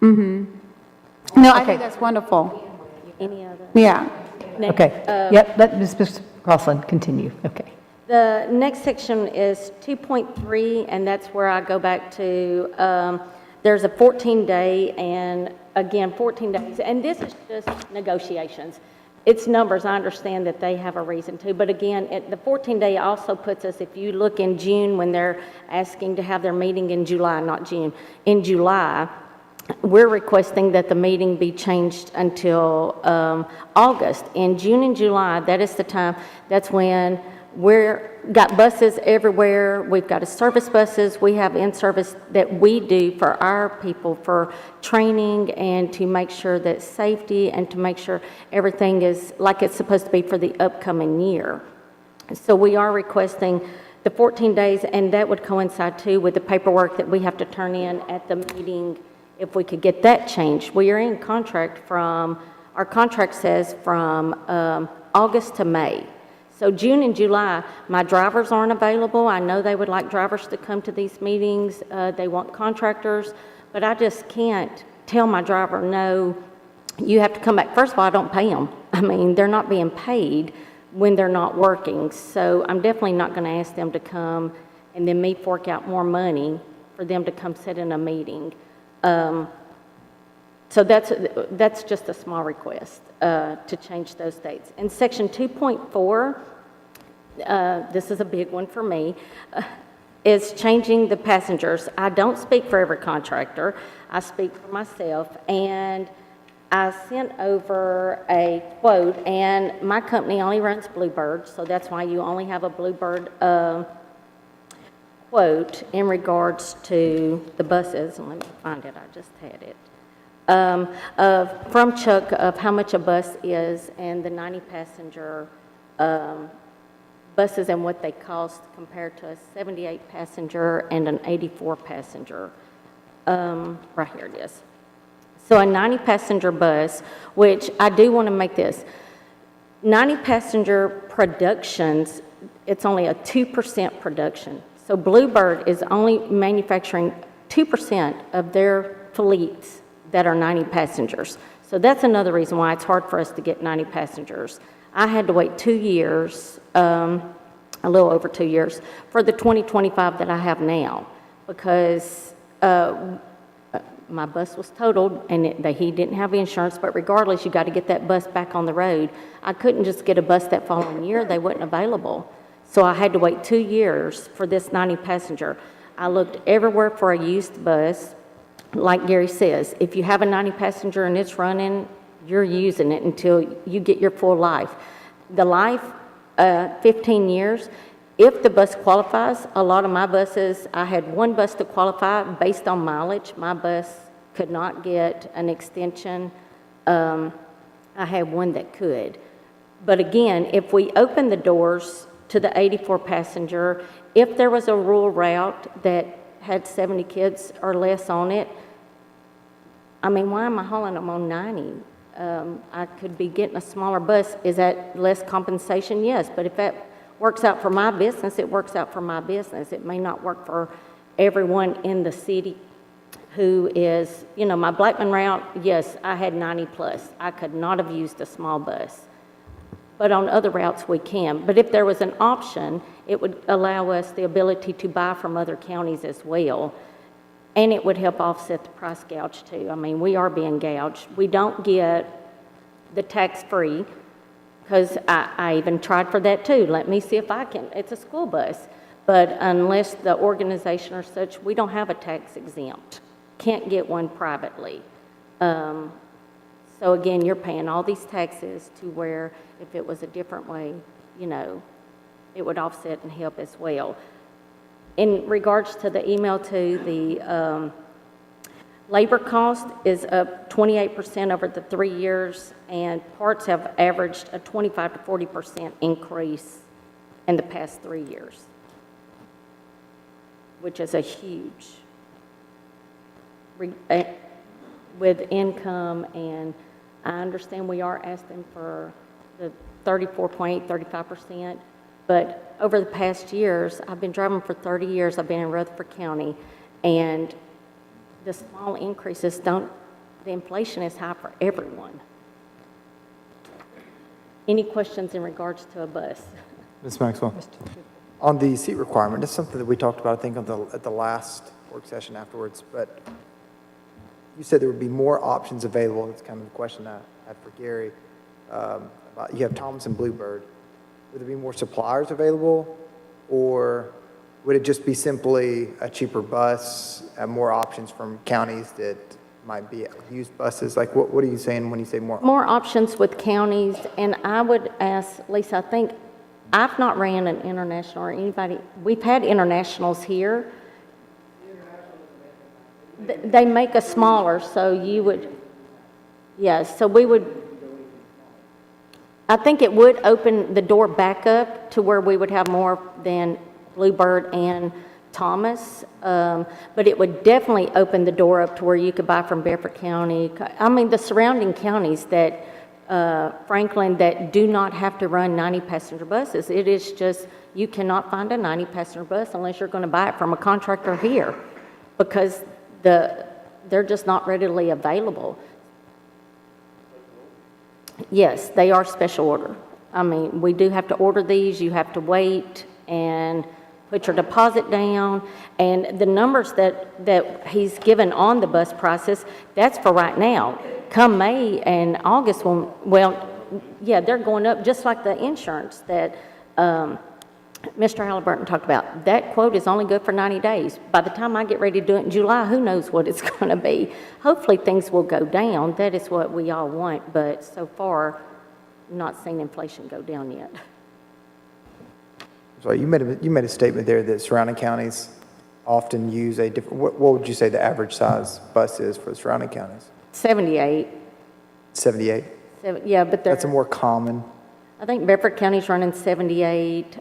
[SPEAKER 8] No, I think that's wonderful.
[SPEAKER 13] Any other?
[SPEAKER 8] Yeah.
[SPEAKER 1] Okay, yep, let Ms. Crossland continue, okay.
[SPEAKER 13] The next section is 2.3, and that's where I go back to, there's a 14-day, and again, 14 days, and this is just negotiations. It's numbers. I understand that they have a reason to, but again, the 14-day also puts us, if you look in June when they're asking to have their meeting in July, not June, in July, we're requesting that the meeting be changed until August. In June and July, that is the time, that's when we're got buses everywhere. We've got a service buses. We have in-service that we do for our people for training and to make sure that safety and to make sure everything is like it's supposed to be for the upcoming year. So we are requesting the 14 days, and that would coincide too with the paperwork that we have to turn in at the meeting if we could get that changed. We are in contract from, our contract says from August to May. So June and July, my drivers aren't available. I know they would like drivers to come to these meetings. They want contractors, but I just can't tell my driver, no, you have to come back. First of all, I don't pay them. I mean, they're not being paid when they're not working. So I'm definitely not going to ask them to come and then me fork out more money for them to come sit in a meeting. So that's just a small request to change those dates. In section 2.4, this is a big one for me, is changing the passengers. I don't speak for every contractor. I speak for myself, and I sent over a quote, and my company only runs Bluebird, so that's why you only have a Bluebird quote in regards to the buses. And let me find it, I just had it. From Chuck of how much a bus is and the 90-passenger buses and what they cost compared to a 78-passenger and an 84-passenger. Right here it is. So a 90-passenger bus, which I do want to make this, 90-passenger productions, it's only a 2% production. So Bluebird is only manufacturing 2% of their fleets that are 90 passengers. So that's another reason why it's hard for us to get 90 passengers. I had to wait 2 years, a little over 2 years, for the 2025 that I have now, because my bus was totaled and he didn't have insurance, but regardless, you got to get that bus back on the road. I couldn't just get a bus that following year. They weren't available. So I had to wait 2 years for this 90 passenger. I looked everywhere for a used bus. Like Gary says, if you have a 90 passenger and it's running, you're using it until you get your full life. The life, 15 years, if the bus qualifies, a lot of my buses, I had one bus to qualify based on mileage. My bus could not get an extension. I had one that could. But again, if we open the doors to the 84 passenger, if there was a rural route that had 70 kids or less on it, I mean, why am I hauling them on 90? I could be getting a smaller bus. Is that less compensation? Yes, but if that works out for my business, it works out for my business. It may not work for everyone in the city who is, you know, my Blackman route, yes, I had 90 plus. I could not have used a small bus. But on other routes, we can. But if there was an option, it would allow us the ability to buy from other counties as well. And it would help offset the price gouge too. I mean, we are being gouged. We don't get the tax-free, because I even tried for that too. Let me see if I can. It's a school bus. But unless the organization or such, we don't have a tax exempt. Can't get one privately. So again, you're paying all these taxes to where if it was a different way, you know, it would offset and help as well. In regards to the email to the labor cost is up 28% over the 3 years, and parts have averaged a 25 to 40% increase in the past 3 years, which is a huge, with income, and I understand we are asking for the 34.8, 35%, but over the past years, I've been driving for 30 years, I've been in Rutherford County, and the small increases don't, the inflation is high for everyone. Any questions in regards to a bus?
[SPEAKER 10] Ms. Maxwell? On the seat requirement, that's something that we talked about, I think, at the last work session afterwards, but you said there would be more options available. That's kind of the question I had for Gary. You have Thomas and Bluebird. Would there be more suppliers available, or would it just be simply a cheaper bus, more options from counties that might be used buses? Like, what are you saying when you say more?
[SPEAKER 13] More options with counties, and I would ask, Lisa, I think, I've not ran an international or anybody, we've had internationals here. They make us smaller, so you would, yes, so we would, I think it would open the door back up to where we would have more than Bluebird and Thomas, but it would definitely open the door up to where you could buy from Bedford County. I mean, the surrounding counties that, Franklin, that do not have to run 90-passenger buses. It is just, you cannot find a 90-passenger bus unless you're going to buy it from a contractor here, because they're just not readily available. Yes, they are special order. I mean, we do have to order these. You have to wait and put your deposit down. And the numbers that he's given on the bus prices, that's for right now. Come May and August, yeah, they're going up just like the insurance that Mr. Halliburton talked about. That quote is only good for 90 days. By the time I get ready to do it in July, who knows what it's going to be. Hopefully things will go down. That is what we all want, but so far, not seen inflation go down yet.
[SPEAKER 10] So you made a statement there that surrounding counties often use a different, what would you say the average size bus is for the surrounding counties?
[SPEAKER 13] 78.
[SPEAKER 10] 78?
[SPEAKER 13] Yeah, but
[SPEAKER 10] That's a more common.
[SPEAKER 13] I think Bedford County's running 78.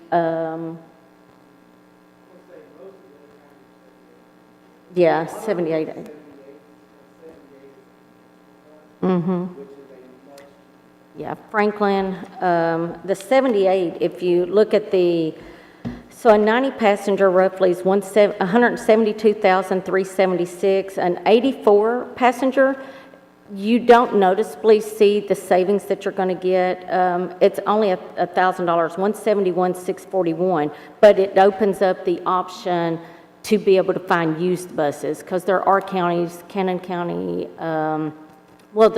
[SPEAKER 13] Yeah, 78. Yeah, Franklin, the 78, if you look at so a 90-passenger roughly is 172,376. An 84-passenger, you don't noticeably see the savings that you're going to get. It's only $1,000, $171,641, but it opens up the option to be able to find used buses, because there are counties, Cannon County, the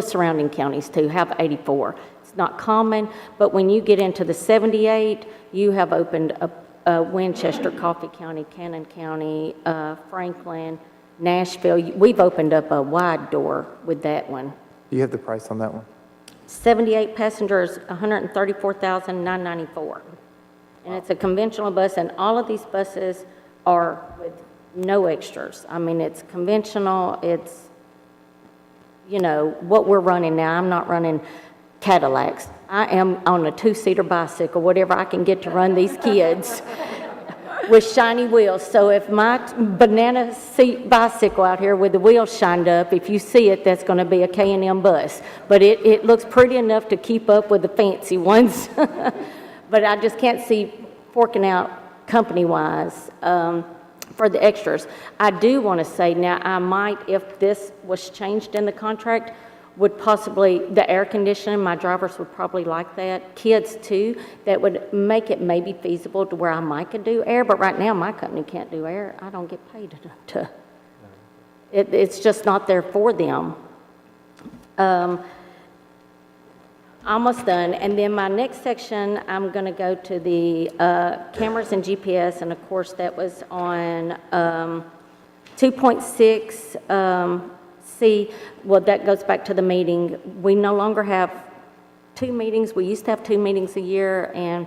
[SPEAKER 13] surrounding counties too, have 84. It's not common, but when you get into the 78, you have opened up Winchester, Coffee County, Cannon County, Franklin, Nashville. We've opened up a wide door with that one.
[SPEAKER 10] Do you have the price on that one?
[SPEAKER 13] 78 passengers, $134,994. And it's a conventional bus, and all of these buses are with no extras. I mean, it's conventional, it's, you know, what we're running now. I'm not running Cadillacs. I am on a two-seater bicycle, whatever I can get to run these kids with shiny wheels. So if my banana seat bicycle out here with the wheels shined up, if you see it, that's going to be a K&M bus. But it looks pretty enough to keep up with the fancy ones. But I just can't see forking out company-wise for the extras. I do want to say now, I might, if this was changed in the contract, would possibly, the air conditioning, my drivers would probably like that. Kids too, that would make it maybe feasible to where I might could do air, but right now my company can't do air. I don't get paid enough to, it's just not there for them. Almost done, and then my next section, I'm gonna go to the cameras and GPS, and of course that was on 2.6, C, well, that goes back to the meeting. We no longer have 2 meetings. We used to have 2 meetings a year, and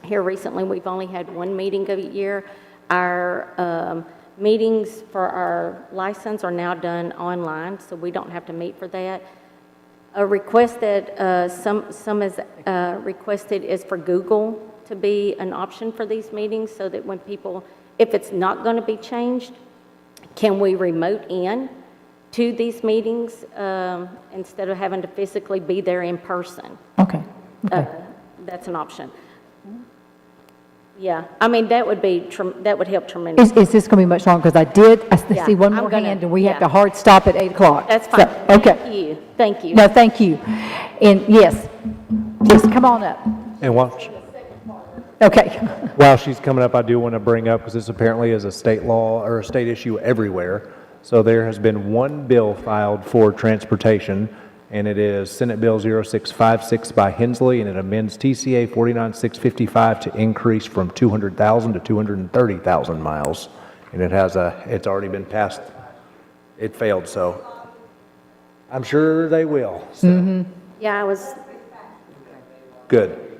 [SPEAKER 13] here recently we've only had 1 meeting a year. Our meetings for our license are now done online, so we don't have to meet for that. A request that some has requested is for Google to be an option for these meetings, so that when people, if it's not going to be changed, can we remote in to these meetings instead of having to physically be there in person?
[SPEAKER 1] Okay.
[SPEAKER 13] That's an option. Yeah, I mean, that would be, that would help tremendously.
[SPEAKER 1] Is this going to be much longer? Because I
[SPEAKER 13] Yeah,
[SPEAKER 1] see one
[SPEAKER 13] I'm
[SPEAKER 1] more
[SPEAKER 13] gonna-
[SPEAKER 1] hand, and we have
[SPEAKER 13] yeah.
[SPEAKER 1] to hard stop at 8 o'clock.
[SPEAKER 13] That's fine.
[SPEAKER 1] So, okay.
[SPEAKER 13] Thank you. Thank you.
[SPEAKER 1] No, thank you. And yes, come on up.
[SPEAKER 5] And
[SPEAKER 1] Okay.
[SPEAKER 5] while she's coming up, I do want to bring up, because this apparently is a state law or a state issue everywhere. So there has been one bill filed for transportation, and it is Senate Bill 0656 by Hensley, and it amends TCA 49655 to increase from 200,000 to 230,000 miles. And it's already been passed. It failed, so I'm sure they will. So,
[SPEAKER 13] Yeah, I was,
[SPEAKER 5] good.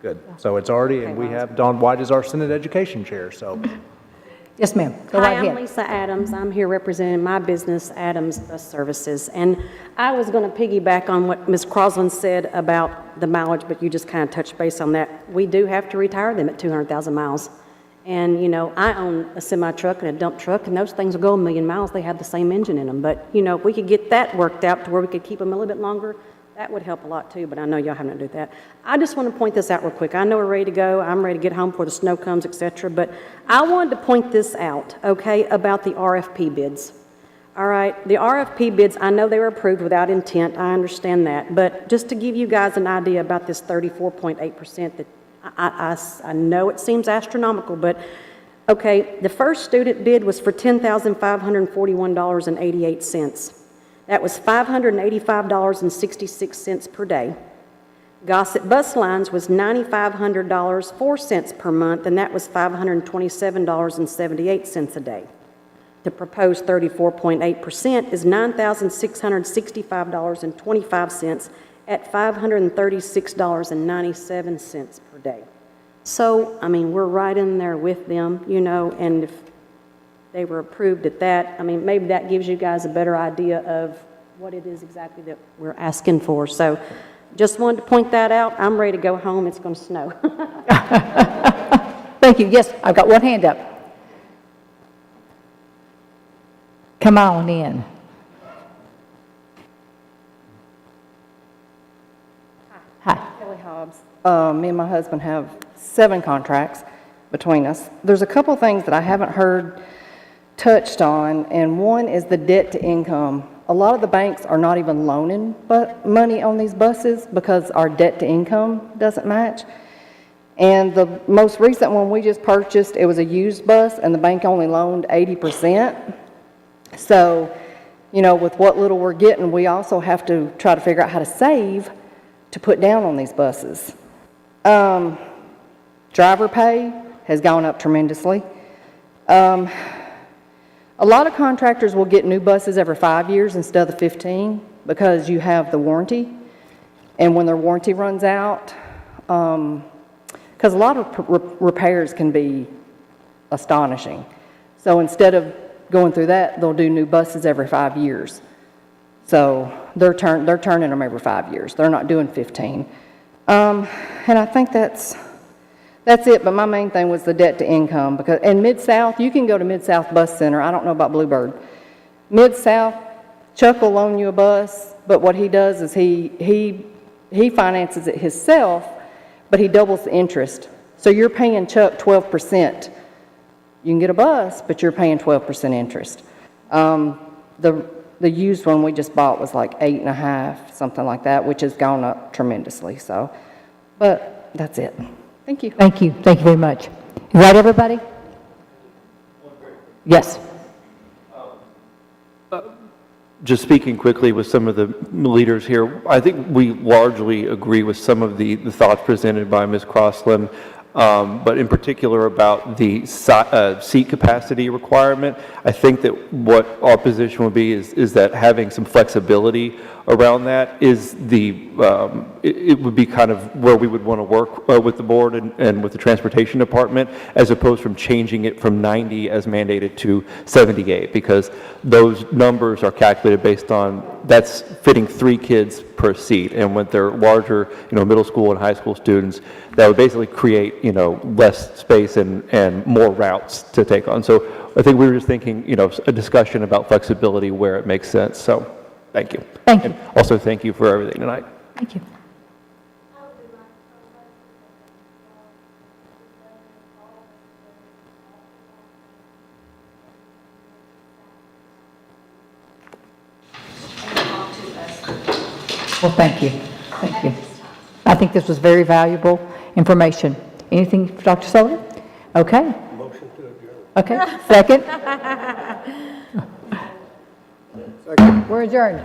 [SPEAKER 5] Good. So it's already, and we have Dawn White as our Senate Education Chair, so.
[SPEAKER 1] Yes, ma'am. Go
[SPEAKER 13] hi,
[SPEAKER 1] right
[SPEAKER 13] I'm
[SPEAKER 1] ahead.
[SPEAKER 13] Lisa Adams. I'm here representing my business, Adams Bus Services. And I was going to piggyback on what Ms. Crosland said about the mileage, but you just kind of touched base on that. We do have to retire them at 200,000 miles. And, you know, I own a semi-truck and a dump truck, and those things will go a million miles. They have the same engine in them. But, you know, if we could get that worked out to where we could keep them a little bit longer, that would help a lot too, but I know y'all haven't done that. I just want to point this out real quick. I know we're ready to go. I'm ready to get home before the snow comes, et cetera, but I wanted to point this out, okay, about the RFP bids. All right, the RFP bids, I know they were approved without intent. I understand that. But just to give you guys an idea about this 34.8% that I know it seems astronomical, but okay, the first student bid was for $10,541.88. That was $585.66 per day. Gossett Bus Lines was $9,500, 4 cents per month, and that was $527.78 a day. The proposed 34.8% is $9,665.25 at $536.97 per day. So, I mean, we're right in there with them, you know, and if they were approved at that, I mean, maybe that gives you guys a better idea of what it is exactly that we're asking for. So just wanted to point that out. I'm ready to go home. It's going to snow.
[SPEAKER 1] Thank you. Yes, I've got one hand up. Come on in. Hi.
[SPEAKER 15] Kelly Hobbs. Me and my husband have 7 contracts between us. There's a couple things that I haven't heard touched on, and one is the debt to income. A lot of the banks are not even loaning money on these buses because our debt to income doesn't match. And the most recent one we just purchased, it was a used bus, and the bank only loaned 80%. So, you know, with what little we're getting, we also have to try to figure out how to save to put down on these buses. Driver pay has gone up tremendously. A lot of contractors will get new buses every 5 years instead of 15 because you have the warranty. And when their warranty runs out, because a lot of repairs can be astonishing. So instead of going through that, they'll do new buses every 5 years. So they're turning them every 5 years. They're not doing 15. And I think that's it, but my main thing was the debt to income. Because in Mid-South, you can go to Mid-South Bus Center. I don't know about Bluebird. Mid-South, Chuck will loan you a bus, but what he does is he finances it himself, but he doubles the interest. So you're paying Chuck 12%. You can get a bus, but you're paying 12% interest. The used one we just bought was like 8.5, something like that, which has gone up tremendously. So, but that's it. Thank you.
[SPEAKER 1] Thank you. Thank you very much. Is that everybody? Yes.
[SPEAKER 2] Just speaking quickly with some of the leaders here, I think we largely agree with some of the thoughts presented by Ms. Crosland, but in particular about the seat capacity requirement. I think that what our position would be is that having some flexibility around that is it would be kind of where we would want to work with the board and with the transportation department, as opposed from changing it from 90 as mandated to 78, because those numbers are calculated based on that's fitting 3 kids per seat, and when they're larger, middle school and high school students, that would basically create less space and more routes to take on. So I think we were just thinking a discussion about flexibility where it makes sense. So thank you.
[SPEAKER 1] Thank you.
[SPEAKER 2] And also thank you for everything tonight.
[SPEAKER 1] Thank you. Well, thank you. Thank you. I think this was very valuable information. Anything, Dr. Sullivan? Okay.
[SPEAKER 6] Motion to adjourn.
[SPEAKER 1] Okay. Second? We're adjourned.